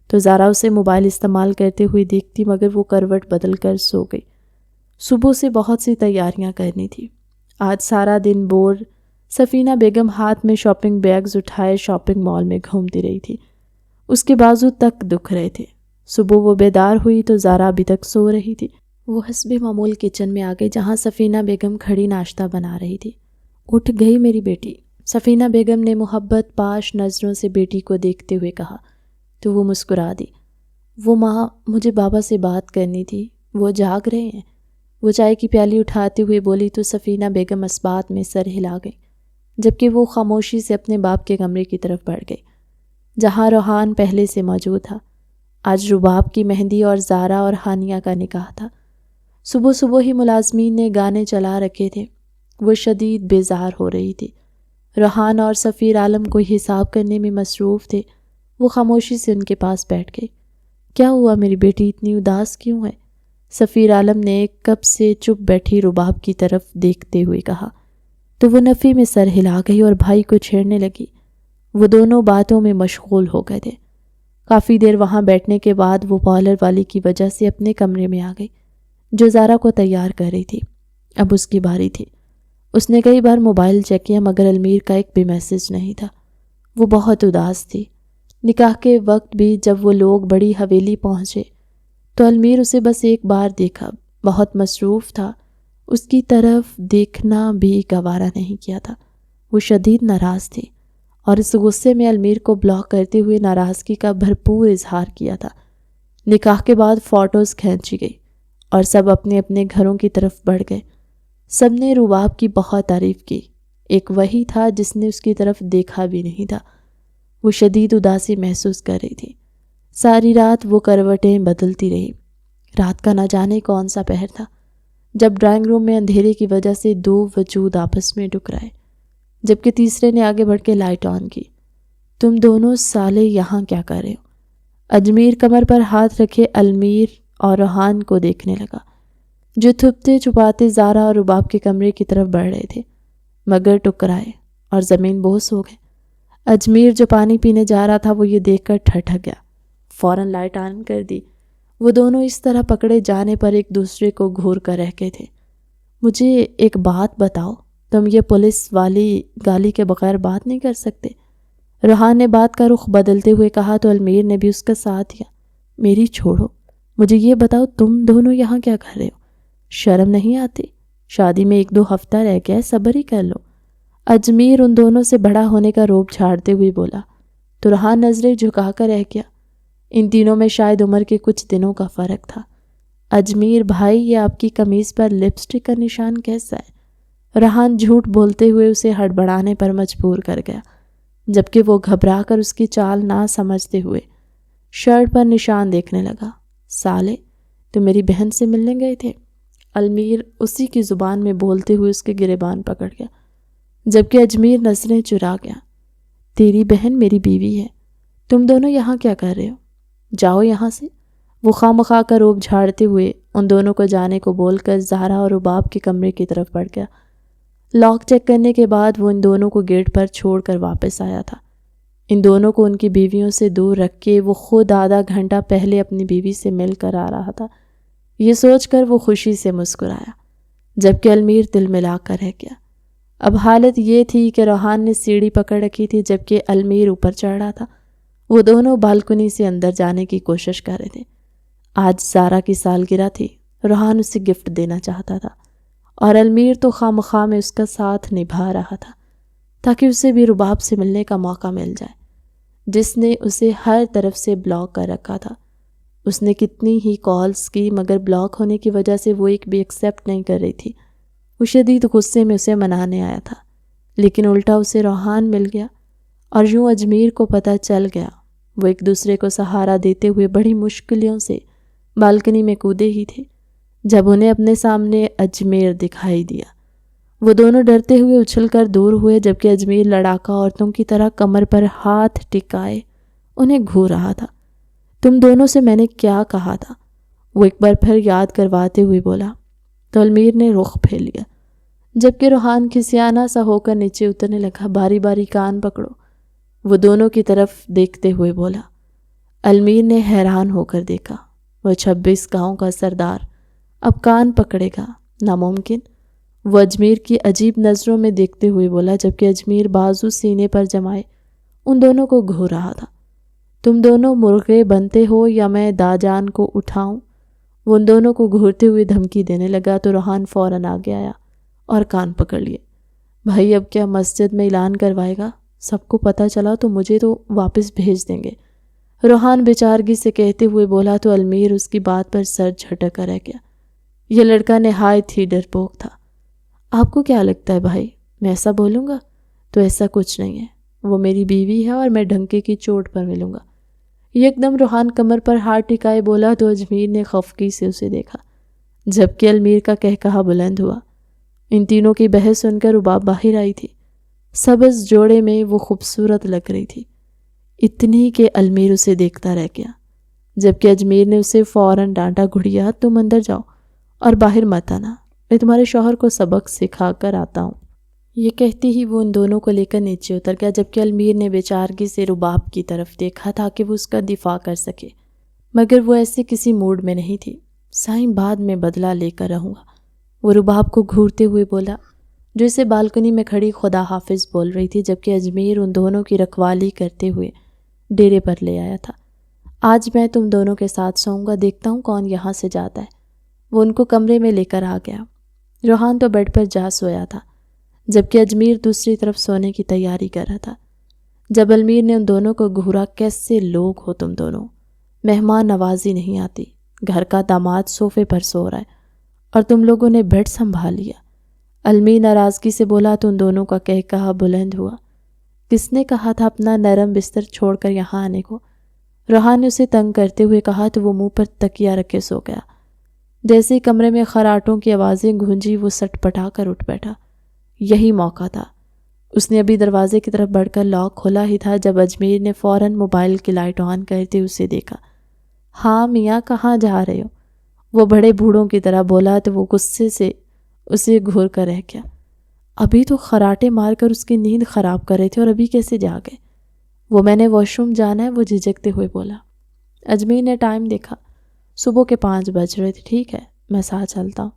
تو زارا اسے موبائل استعمال کرتے ہوئے دیکھتی، مگر وہ کروٹ بدل کر سو گئی۔ صبح سے بہت سی تیاریاں کرنی تھی۔ آج سارا دن بور سفینہ بیگم ہاتھ میں شاپنگ بیگز اٹھائے شاپنگ مال میں گھومتی رہی تھی۔ اس کے بازو تک دکھ رہے تھے۔ صبح وہ بیدار ہوئی تو زارا ابھی تک سو رہی تھی۔ وہ حسب معمول کچن میں آ گئی، جہاں سفینہ بیگم کھڑی ناشتہ بنا رہی تھی۔ اٹھ گئی میری بیٹی، سفینہ بیگم نے محبت پاش نظروں سے بیٹی کو دیکھتے ہوئے کہا تو وہ مسکرا دی۔ وہ ماں، مجھے بابا سے بات کرنی تھی، وہ جاگ رہے ہیں، وہ چائے کی پیالی اٹھاتے ہوئے بولی تو سفینہ بیگم اس بات میں سر ہلا گئی، جبکہ وہ خاموشی سے اپنے باپ کے کمرے کی طرف بڑھ گئی، جہاں روحان پہلے سے موجود تھا۔ آج رباب کی مہندی اور زارا اور ہانیہ کا نکاح تھا۔ صبح صبح ہی ملازمین نے گانے چلا رکھے تھے۔ وہ شدید بیزار ہو رہی تھی۔ روحان اور سفیر عالم کوئی حساب کرنے میں مصروف تھے۔ وہ خاموشی سے ان کے پاس بیٹھ گئی۔ کیا ہوا میری بیٹی، اتنی اداس کیوں ہے؟ سفیر عالم نے کب سے چپ بیٹھی رباب کی طرف دیکھتے ہوئے کہا تو وہ نفی میں سر ہلا گئی اور بھائی کو چھیڑنے لگی۔ وہ دونوں باتوں میں مشغول ہو گئے تھے۔ کافی دیر وہاں بیٹھنے کے بعد وہ پارلر والی کی وجہ سے اپنے کمرے میں آ گئی جو زارا کو تیار کر رہی تھی۔ اب اس کی باری تھی۔ اس نے کئی بار موبائل چیک کیا مگر المیر کا ایک بھی میسج نہیں تھا۔ وہ بہت اداس تھی۔ نکاح کے وقت بھی جب وہ لوگ بڑی حویلی پہنچے تو المیر اسے بس ایک بار دیکھا، بہت مصروف تھا، اس کی طرف دیکھنا بھی گوارا نہیں کیا تھا۔ وہ شدید ناراض تھی اور اس غصے میں المیر کو بلاک کرتے ہوئے ناراضگی کا بھرپور اظہار کیا تھا۔ نکاح کے بعد فوٹوز کھینچی گئی اور سب اپنے اپنے گھروں کی طرف بڑھ گئے۔ سب نے رباب کی بہت تعریف کی، ایک وہی تھا جس نے اس کی طرف دیکھا بھی نہیں تھا۔ وہ شدید اداسی محسوس کر رہی تھی۔ ساری رات وہ کروٹیں بدلتی رہی۔ رات کا نہ جانے کون سا پہر تھا جب ڈرائنگ روم میں اندھیرے کی وجہ سے دو وجود آپس میں ٹکرائے، جبکہ تیسرے نے آگے بڑھ کے لائٹ آن کی۔ تم دونوں سالے یہاں کیا کر رہے ہو؟ اجمیر کمر پر ہاتھ رکھے المیر اور ریحان کو دیکھنے لگا جو تھپتے چھپاتے زارا اور رباب کے کمرے کی طرف بڑھ رہے تھے، مگر ٹکرائے اور زمین بوس ہو گئے۔ اجمیر جو پانی پینے جا رہا تھا وہ یہ دیکھ کر ٹھٹک گیا، فوراً لائٹ آن کر دی۔ وہ دونوں اس طرح پکڑے جانے پر ایک دوسرے کو گھور کر رہ گئے تھے۔ مجھے ایک بات بتاؤ، تم یہ پولیس والی گالی کے بغیر بات نہیں کر سکتے؟ ریحان نے بات کا رخ بدلتے ہوئے کہا تو المیر نے بھی اس کا ساتھ دیا۔ میری چھوڑو، مجھے یہ بتاؤ تم دونوں یہاں کیا کر رہے ہو؟ شرم نہیں آتی؟ شادی میں 1-2 ہفتہ رہ گیا ہے، صبر ہی کر لو۔ اجمیر ان دونوں سے بڑا ہونے کا روب جھاڑتے ہوئے بولا تو ریحان نظریں جھکا کر رہ گیا۔ ان تینوں میں شاید عمر کے کچھ دنوں کا فرق تھا۔ اجمیر بھائی، یہ آپ کی قمیض پر لپسٹک کا نشان کیسا ہے؟ ریحان جھوٹ بولتے ہوئے اسے ہڑبڑانے پر مجبور کر گیا، جبکہ وہ گھبرا کر اس کی چال نہ سمجھتے ہوئے شرٹ پر نشان دیکھنے لگا۔ سالے، تو میری بہن سے ملنے گئے تھے؟ المیر اسی کی زبان میں بولتے ہوئے اس کے گریبان پکڑ گیا، جبکہ اجمیر نظریں چرا گیا۔ تیری بہن میری بیوی ہے، تم دونوں یہاں کیا کر رہے ہو؟ جاؤ یہاں سے۔ وہ خواہ کا روب جھاڑتے ہوئے ان دونوں کو جانے کو بول کر زہرا اور رباب کے کمرے کی طرف بڑھ گیا۔ لاک چیک کرنے کے بعد وہ ان دونوں کو گیٹ پر چھوڑ کر واپس آیا تھا۔ ان دونوں کو ان کی بیویوں سے دور رکھ کے وہ خود آدھا گھنٹہ پہلے اپنی بیوی سے مل کر آ رہا تھا۔ یہ سوچ کر وہ خوشی سے مسکرایا، جبکہ المیر دل ملا کر رہ گیا۔ اب حالت یہ تھی کہ ریحان نے سیڑھی پکڑ رکھی تھی جبکہ المیر اوپر چڑھ رہا تھا۔ وہ دونوں بالکنی سے اندر جانے کی کوشش کر رہے تھے۔ آج زارا کی سالگرہ تھی، ریحان اسے گفٹ دینا چاہتا تھا اور المیر تو خواہ میں اس کا ساتھ نبھا رہا تھا تاکہ اسے بھی رباب سے ملنے کا موقع مل جائے، جس نے اسے ہر طرف سے بلاک کر رکھا تھا۔ اس نے کتنی ہی کالز کی مگر بلاک ہونے کی وجہ سے وہ ایک بھی ایکسیپٹ نہیں کر رہی تھی۔ وہ شدید غصے میں اسے منانے آیا تھا، لیکن الٹا اسے ریحان مل گیا اور یوں اجمیر کو پتہ چل گیا۔ وہ ایک دوسرے کو سہارا دیتے ہوئے بڑی مشکلوں سے بالکنی میں کودے ہی تھے جب انہیں اپنے سامنے اجمیر دکھائی دیا۔ وہ دونوں ڈرتے ہوئے اچھل کر دور ہوئے، جبکہ اجمیر لڑاکا عورتوں کی طرح کمر پر ہاتھ ٹکائے انہیں گھور رہا تھا۔ تم دونوں سے میں نے کیا کہا تھا؟ وہ ایک بار پھر یاد کرواتے ہوئے بولا تو المیر نے رخ پھیر لیا، جبکہ ریحان کھسیانہ سا ہو کر نیچے اترنے لگا۔ باری باری کان پکڑو، وہ دونوں کی طرف دیکھتے ہوئے بولا۔ المیر نے حیران ہو کر دیکھا۔ وہ 26 گاؤں کا سردار اب کان پکڑے گا؟ ناممکن۔ وہ اجمیر کی عجیب نظروں میں دیکھتے ہوئے بولا، جبکہ اجمیر بازو سینے پر جمائے ان دونوں کو گھور رہا تھا۔ تم دونوں مرغے بنتے ہو یا میں داجان کو اٹھاؤں؟ وہ ان دونوں کو گھورتے ہوئے دھمکی دینے لگا تو ریحان فوراً آگے آیا اور کان پکڑ لیے۔ بھائی اب کیا مسجد میں اعلان کروائے گا؟ سب کو پتہ چلا تو مجھے تو واپس بھیج دیں گے، ریحان بیچارگی سے کہتے ہوئے بولا تو المیر اس کی بات پر سر جھٹک کر رہ گیا۔ یہ لڑکا نہایت ہی ڈرپوک تھا۔ آپ کو کیا لگتا ہے بھائی، میں ایسا بولوں گا؟ تو ایسا کچھ نہیں ہے، وہ میری بیوی ہے اور میں ڈھنکے کی چوٹ پر ملوں گا۔ یک دم ریحان کمر پر ہاتھ ٹکائے بولا تو اجمیر نے خفگی سے اسے دیکھا، جبکہ المیر کا کہکہا بلند ہوا۔ ان تینوں کی بحث سن کر رباب باہر آئی تھی۔ سبز جوڑے میں وہ خوبصورت لگ رہی تھی، اتنی کہ المیر اسے دیکھتا رہ گیا۔ جبکہ اجمیر نے اسے فوراً ڈانٹا، گڑیا تم اندر جاؤ اور باہر مت آنا، میں تمہارے شوہر کو سبق سکھا کر آتا ہوں۔ یہ کہتی ہی وہ ان دونوں کو لے کر نیچے اتر گیا، جبکہ المیر نے بیچارگی سے رباب کی طرف دیکھا تاکہ وہ اس کا دفاع کر سکے، مگر وہ ایسے کسی موڈ میں نہیں تھی۔ سائیں بعد میں بدلہ لے کر رہوں گا، وہ رباب کو گھورتے ہوئے بولا، جو اسے بالکنی میں کھڑی خدا حافظ بول رہی تھی، جبکہ اجمیر ان دونوں کی رکھوالی کرتے ہوئے ڈیرے پر لے آیا تھا۔ آج میں تم دونوں کے ساتھ سوؤں گا، دیکھتا ہوں کون یہاں سے جاتا ہے۔ وہ ان کو کمرے میں لے کر آ گیا۔ روحان تو بیڈ پر جا سویا تھا، جبکہ اجمیر دوسری طرف سونے کی تیاری کر رہا تھا۔ جب المیر نے ان دونوں کو گھورا، کیسے لوگ ہو تم دونوں، مہمان نوازی نہیں آتی، گھر کا داماد صوفے پر سو رہا ہے اور تم لوگوں نے بیڈ سنبھال لیا۔ المیر ناراضگی سے بولا تو ان دونوں کا کہا بلند ہوا، کس نے کہا تھا اپنا نرم بستر چھوڑ کر یہاں آنے کو؟ روحان نے اسے تنگ کرتے ہوئے کہا تو وہ منہ پر تکیہ رکھے سو گیا۔ جیسے ہی کمرے میں خراٹوں کی آوازیں گونجی، وہ سٹ پٹا کر اٹھ بیٹھا۔ یہی موقع تھا۔ اس نے ابھی دروازے کی طرف بڑھ کر لاک کھولا ہی تھا جب اجمیر نے فوراً موبائل کی لائٹ آن کرتے اسے دیکھا۔ ہاں میاں، کہاں جا رہے ہو؟ وہ بڑے بوڑھوں کی طرح بولا تو وہ غصے سے اسے گھور کر رہ گیا۔ ابھی تو خراٹے مار کر اس کی نیند خراب کر رہے تھے اور ابھی کیسے جا گئے؟ وہ میں نے واش روم جانا ہے، وہ جھجکتے ہوئے بولا۔ اجمیر نے ٹائم دیکھا، صبح کے 5 بج رہے تھے۔ ٹھیک ہے، میں ساتھ چلتا ہوں،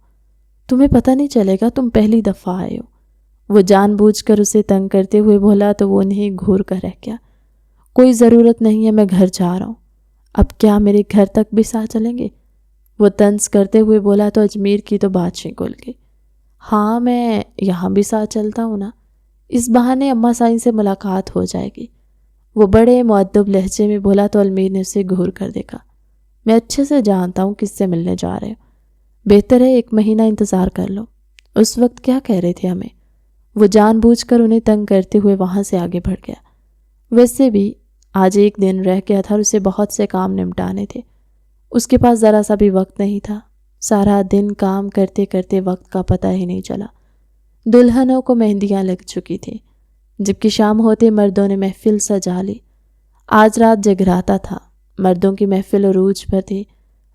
تمہیں پتہ نہیں چلے گا، تم پہلی دفعہ آئے ہو۔ وہ جان بوجھ کر اسے تنگ کرتے ہوئے بولا تو وہ انہیں گھور کر رہ گیا۔ کوئی ضرورت نہیں ہے، میں گھر جا رہا ہوں۔ اب کیا میرے گھر تک بھی ساتھ چلیں گے؟ وہ طنز کرتے ہوئے بولا تو اجمیر کی تو بات کھل گئی۔ ہاں میں یہاں بھی ساتھ چلتا ہوں نا، اس بہانے اماں سائیں سے ملاقات ہو جائے گی۔ وہ بڑے مؤدب لہجے میں بولا تو المیر نے اسے گھور کر دیکھا۔ میں اچھے سے جانتا ہوں کس سے ملنے جا رہے ہو، بہتر ہے 1 مہینہ انتظار کر لو۔ اس وقت کیا کہہ رہے تھے ہمیں؟ وہ جان بوجھ کر انہیں تنگ کرتے ہوئے وہاں سے آگے بڑھ گیا۔ ویسے بھی آج 1 دن رہ گیا تھا اور اسے بہت سے کام نمٹانے تھے، اس کے پاس ذرا سا بھی وقت نہیں تھا۔ سارا دن کام کرتے کرتے وقت کا پتہ ہی نہیں چلا۔ دلہنوں کو مہندیاں لگ چکی تھیں، جبکہ شام ہوتے مردوں نے محفل سجا لی۔ آج رات جگراتا تھا، مردوں کی محفل عروج پر تھی۔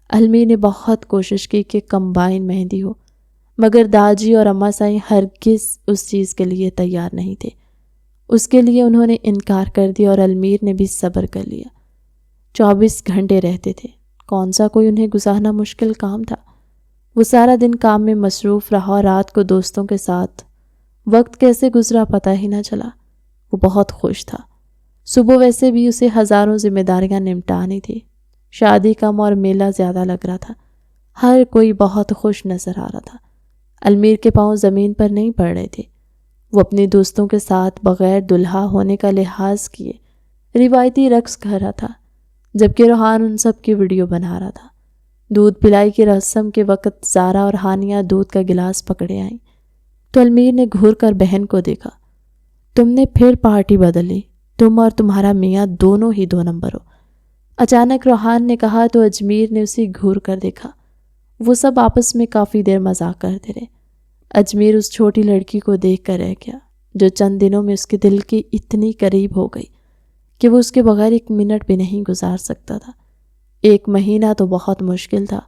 المیر نے بہت کوشش کی کہ کمبائن مہندی ہو، مگر داجی اور اماں سائیں ہرگز اس چیز کے لیے تیار نہیں تھے۔ اس کے لیے انہوں نے انکار کر دیا اور المیر نے بھی صبر کر لیا۔ 24 گھنٹے رہتے تھے، کون سا کوئی انہیں گزارنا مشکل کام تھا؟ وہ سارا دن کام میں مصروف رہا اور رات کو دوستوں کے ساتھ وقت کیسے گزرا پتہ ہی نہ چلا۔ وہ بہت خوش تھا۔ صبح ویسے بھی اسے ہزاروں ذمہ داریاں نمٹانی تھی، شادی کم اور میلہ زیادہ لگ رہا تھا۔ ہر کوئی بہت خوش نظر آ رہا تھا۔ المیر کے پاؤں زمین پر نہیں پڑ رہے تھے۔ وہ اپنے دوستوں کے ساتھ بغیر دلہا ہونے کا لحاظ کیے روایتی رقص کر رہا تھا، جبکہ روحان ان سب کی ویڈیو بنا رہا تھا۔ دودھ پلائی کی رسم کے وقت زارا اور ہانیہ دودھ کا گلاس پکڑے آئیں تو المیر نے گھور کر بہن کو دیکھا۔ تم نے پھر پارٹی بدلی، تم اور تمہارا میاں دونوں ہی 2 نمبر ہو، اچانک روحان نے کہا تو اجمیر نے اسے گھور کر دیکھا۔ وہ سب آپس میں کافی دیر مذاق کرتے رہے۔ اجمیر اس چھوٹی لڑکی کو دیکھ کر رہ گیا، جو چند دنوں میں اس کے دل کی اتنی قریب ہو گئی کہ وہ اس کے بغیر 1 منٹ بھی نہیں گزار سکتا تھا۔ 1 مہینہ تو بہت مشکل تھا،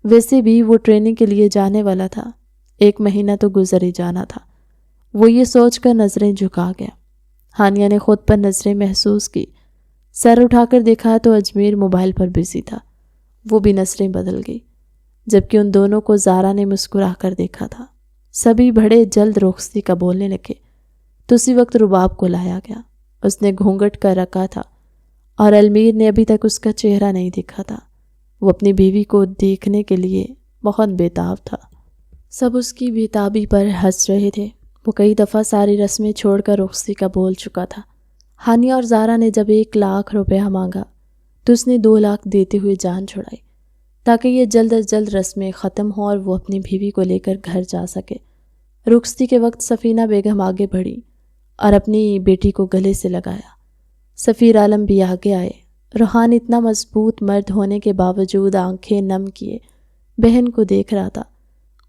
ویسے بھی وہ ٹریننگ کے لیے جانے والا تھا۔ 1 مہینہ تو گزر ہی جانا تھا۔ وہ یہ سوچ کر نظریں جھکا گیا۔ ہانیہ نے خود پر نظریں محسوس کی، سر اٹھا کر دیکھا تو اجمیر موبائل پر بزی تھا۔ وہ بھی نظریں بدل گئی، جبکہ ان دونوں کو زارا نے مسکرا کر دیکھا تھا۔ سبھی بڑے جلد رخصتی کا بولنے لگے تو اسی وقت رباب کو لایا گیا۔ اس نے گھونگھٹ کر رکھا تھا اور المیر نے ابھی تک اس کا چہرہ نہیں دیکھا تھا۔ وہ اپنی بیوی کو دیکھنے کے لیے بہت بےتاب تھا۔ سب اس کی بےتابی پر ہنس رہے تھے۔ وہ کئی دفعہ ساری رسمیں چھوڑ کر رخصتی کا بول چکا تھا۔ ہانیہ اور زارا نے جب 1 لاکھ روپیہ مانگا تو اس نے 2 لاکھ دیتے ہوئے جان چھڑائی تاکہ یہ جلد از جلد رسمیں ختم ہوں اور وہ اپنی بیوی کو لے کر گھر جا سکے۔ رخصتی کے وقت سفینہ بیگم آگے بڑھی اور اپنی بیٹی کو گلے سے لگایا۔ سفیر عالم بھی آگے آئے۔ روحان اتنا مضبوط مرد ہونے کے باوجود آنکھیں نم کیے بہن کو دیکھ رہا تھا۔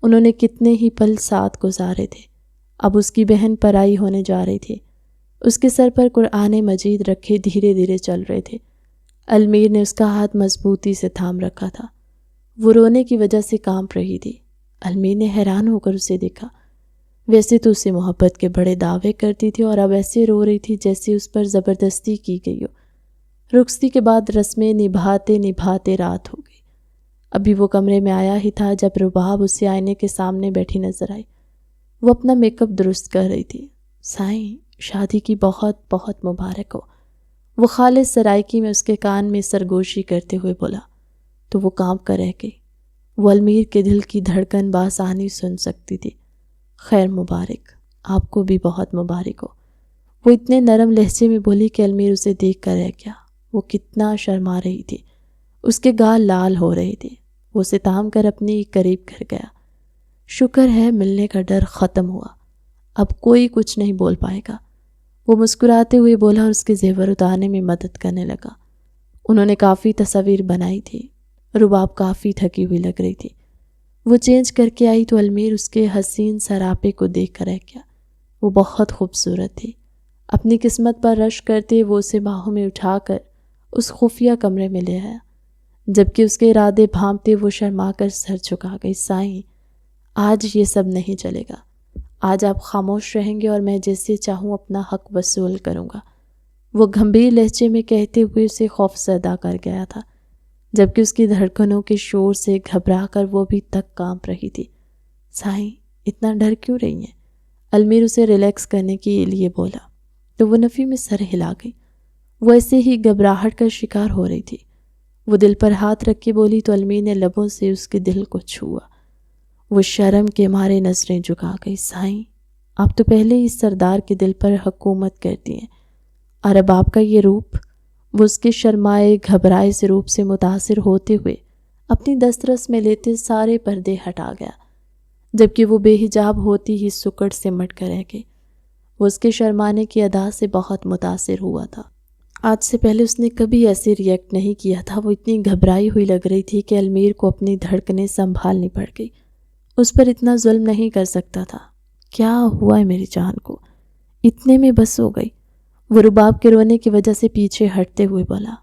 انہوں نے کتنے ہی پل ساتھ گزارے تھے، اب اس کی بہن پرائی ہونے جا رہی تھی۔ اس کے سر پر قرآن مجید رکھے دھیرے دھیرے چل رہے تھے۔ المیر نے اس کا ہاتھ مضبوطی سے تھام رکھا تھا۔ وہ رونے کی وجہ سے کانپ رہی تھی۔ المیر نے حیران ہو کر اسے دیکھا۔ ویسے تو اسے محبت کے بڑے دعوے کرتی تھی اور اب ایسے رو رہی تھی جیسے اس پر زبردستی کی گئی ہو۔ رخصتی کے بعد رسمیں نبھاتے نبھاتے رات ہو گئی۔ ابھی وہ کمرے میں آیا ہی تھا جب رباب اسے آئینے کے سامنے بیٹھی نظر آئی۔ وہ اپنا میک اپ درست کر رہی تھی۔ سائیں، شادی کی بہت بہت مبارک ہو، وہ خالص سرائکی میں اس کے کان میں سرگوشی کرتے ہوئے بولا تو وہ کانپ کر رہ گئی۔ وہ المیر کے دل کی دھڑکن بآسانی سن سکتی تھی۔ خیر مبارک، آپ کو بھی بہت مبارک ہو، وہ اتنے نرم لہجے میں بولی کہ المیر اسے دیکھ کر رہ گیا۔ وہ کتنا شرما رہی تھی، اس کے گال لال ہو رہے تھے۔ وہ اسے تام کر اپنے قریب کر گیا۔ شکر ہے ملنے کا ڈر ختم ہوا، اب کوئی کچھ نہیں بول پائے گا، وہ مسکراتے ہوئے بولا اور اس کے زیور اتارنے میں مدد کرنے لگا۔ انہوں نے کافی تصاویر بنائی تھی۔ رباب کافی تھکی ہوئی لگ رہی تھی۔ وہ چینج کر کے آئی تو المیر اس کے حسین سراپے کو دیکھ کر رہ گیا۔ وہ بہت خوبصورت تھی۔ اپنی قسمت پر رشک کرتے وہ اسے باہوں میں اٹھا کر اس خفیہ کمرے میں لے آیا۔ جبکہ اس کے ارادے بھانپتے وہ شرما کر سر جھکا گئی۔ سائیں، آج یہ سب نہیں چلے گا، آج آپ خاموش رہیں گے اور میں جیسے چاہوں اپنا حق وصول کروں گا، وہ گھمبیر لہجے میں کہتے ہوئے اسے خوفزدہ کر گیا تھا، جبکہ اس کی دھڑکنوں کے شور سے گھبرا کر وہ بھی تک کانپ رہی تھی۔ سائیں، اتنا ڈر کیوں رہی ہیں؟ المیر اسے ریلیکس کرنے کے لیے بولا تو وہ نفی میں سر ہلا گئی۔ وہ ایسے ہی گھبراہٹ کا شکار ہو رہی تھی۔ وہ دل پر ہاتھ رکھ کے بولی تو المیر نے لبوں سے اس کے دل کو چھوا۔ وہ شرم کے مارے نظریں جھکا گئی۔ سائیں، آپ تو پہلے ہی سردار کے دل پر حکومت کرتی ہیں، اور اب آپ کا یہ روپ۔ وہ اس کے شرمائے گھبرائے سے روپ سے متاثر ہوتے ہوئے اپنی دسترس میں لیتے سارے پردے ہٹا گیا، جبکہ وہ بے حجاب ہوتی ہی سکڑ سے مٹ کر رہ گئی۔ وہ اس کے شرمانے کی ادا سے بہت متاثر ہوا تھا۔ آج سے پہلے اس نے کبھی ایسے ریئیکٹ نہیں کیا تھا۔ وہ اتنی گھبرائی ہوئی لگ رہی تھی کہ المیر کو اپنی دھڑکنیں سنبھالنی پڑ گئی۔ اس پر اتنا ظلم نہیں کر سکتا تھا۔ کیا ہوا ہے میری جان کو؟ اتنے میں بس ہو گئی۔ وہ رباب کے رونے کی وجہ سے پیچھے ہٹتے ہوئے بولا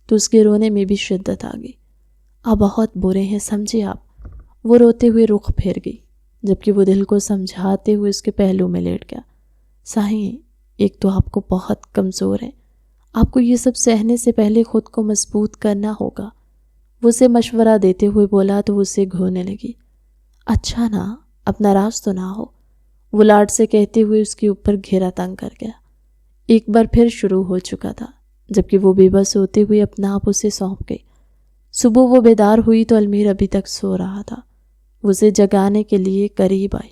تو اس کے رونے میں بھی شدت آ گئی۔ آپ بہت برے ہیں، سمجھے آپ؟ وہ روتے ہوئے رخ پھیر گئی، جبکہ وہ دل کو سمجھاتے ہوئے اس کے پہلو میں لیٹ گیا۔ سائیں، ایک تو آپ کو بہت کمزور ہے، آپ کو یہ سب سہنے سے پہلے خود کو مضبوط کرنا ہوگا، وہ اسے مشورہ دیتے ہوئے بولا تو وہ اسے گھورنے لگی۔ اچھا نا، اب ناراض تو نہ ہو، وہ لاڈ سے کہتے ہوئے اس کے اوپر گھیرا تنگ کر گیا۔ ایک بار پھر شروع ہو چکا تھا، جبکہ وہ بے بس ہوتے ہوئے اپنا آپ اسے سونپ گئی۔ صبح وہ بیدار ہوئی تو المیر ابھی تک سو رہا تھا۔ وہ اسے جگانے کے لیے قریب آئی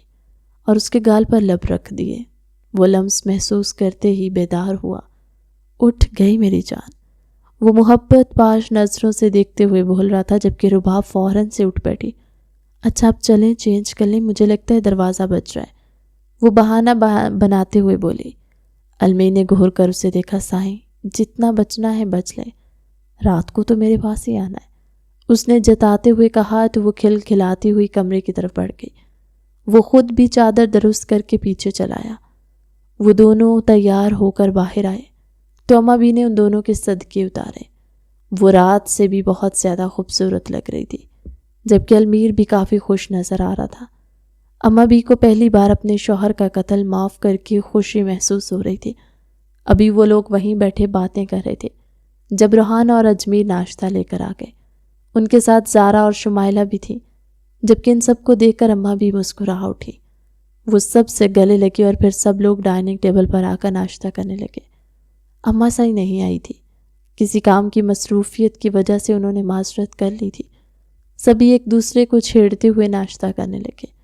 اور اس کے گال پر لب رکھ دیے۔ وہ لمس محسوس کرتے ہی بیدار ہوا۔ اٹھ گئی میری جان، وہ محبت پاش نظروں سے دیکھتے ہوئے بول رہا تھا، جبکہ رباب فوراً سے اٹھ بیٹھی۔ اچھا اب چلیں، چینج کر لیں، مجھے لگتا ہے دروازہ بج رہا ہے، وہ بہانہ بناتے ہوئے بولی۔ المیر نے گھور کر اسے دیکھا۔ سائیں، جتنا بچنا ہے بچ لے، رات کو تو میرے پاس ہی آنا ہے، اس نے جتاتے ہوئے کہا تو وہ کھل کھلاتی ہوئی کمرے کی طرف بڑھ گئی۔ وہ خود بھی چادر درست کر کے پیچھے چلایا۔ وہ دونوں تیار ہو کر باہر آئے تو اماں بھی نے ان دونوں کے صدقے اتارے۔ وہ رات سے بھی بہت زیادہ خوبصورت لگ رہی تھی، جبکہ المیر بھی کافی خوش نظر آ رہا تھا۔ اماں بھی کو پہلی بار اپنے شوہر کا قتل معاف کر کے خوشی محسوس ہو رہی تھی۔ ابھی وہ لوگ وہیں بیٹھے باتیں کر رہے تھے جب روحان اور اجمیر ناشتہ لے کر آ گئے۔ ان کے ساتھ زارا اور شمائلہ بھی تھی، جبکہ ان سب کو دیکھ کر اماں بھی مسکرا اٹھی۔ وہ سب سے گلے لگی اور پھر سب لوگ ڈائننگ ٹیبل پر آ کر ناشتہ کرنے لگے۔ اماں صحیح نہیں آئی تھی، کسی کام کی مصروفیت کی وجہ سے انہوں نے معذرت کر لی تھی۔ سبھی ایک دوسرے کو چھیڑتے ہوئے ناشتہ کرنے لگے۔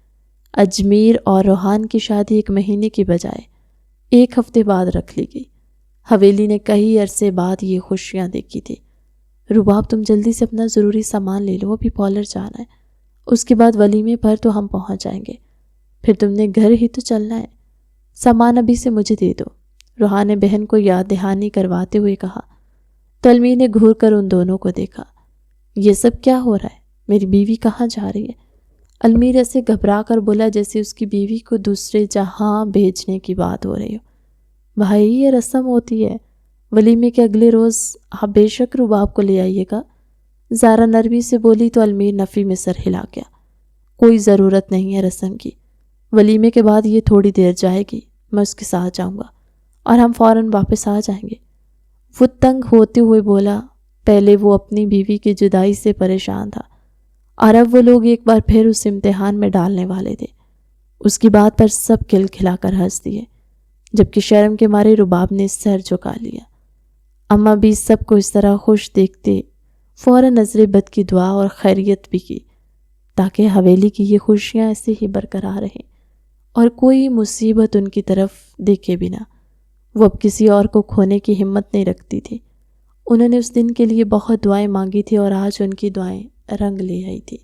اجمیر اور روحان کی شادی 1 مہینے کی بجائے 1 ہفتے بعد رکھ لی گئی۔ حویلی نے کئی عرصے بعد یہ خوشیاں دیکھی تھی۔ رباب تم جلدی سے اپنا ضروری سامان لے لو، ابھی پارلر جانا ہے، اس کے بعد ولیمے پر تو ہم پہنچ جائیں گے، پھر تم نے گھر ہی تو چلنا ہے، سامان ابھی سے مجھے دے دو، روحان نے بہن کو یاد دہانی کرواتے ہوئے کہا۔ تو المیر نے گھور کر ان دونوں کو دیکھا۔ یہ سب کیا ہو رہا ہے؟ میری بیوی کہاں جا رہی ہے؟ المیر ایسے گھبرا کر بولا جیسے اس کی بیوی کو دوسرے جہاں بھیجنے کی بات ہو رہی ہو۔ بھائی، یہ رسم ہوتی ہے، ولیمے کے اگلے روز آپ بے شک رباب کو لے آئیے گا۔ زارا نرمی سے بولی تو المیر نفی میں سر ہلا گیا۔ کوئی ضرورت نہیں ہے رسم کی، ولیمے کے بعد یہ تھوڑی دیر جائے گی، میں اس کے ساتھ جاؤں گا اور ہم فوراً واپس آ جائیں گے۔ وہ تنگ ہوتے ہوئے بولا، پہلے وہ اپنی بیوی کی جدائی سے پریشان تھا اور اب وہ لوگ ایک بار پھر اس امتحان میں ڈالنے والے تھے۔ اس کی بات پر سب کھل کھلا کر ہنس دیے، جبکہ شرم کے مارے رباب نے سر جھکا لیا۔ اماں بھی سب کو اس طرح خوش دیکھتے فوراً نظر بد کی دعا اور خیریت بھی کی تاکہ حویلی کی یہ خوشیاں ایسے ہی برقرار رہیں اور کوئی مصیبت ان کی طرف دیکھے بنا۔ وہ اب کسی اور کو کھونے کی ہمت نہیں رکھتی تھی۔ انہوں نے اس دن کے لیے بہت دعائیں مانگی تھی اور آج ان کی دعائیں رنگ لے آئی تھی۔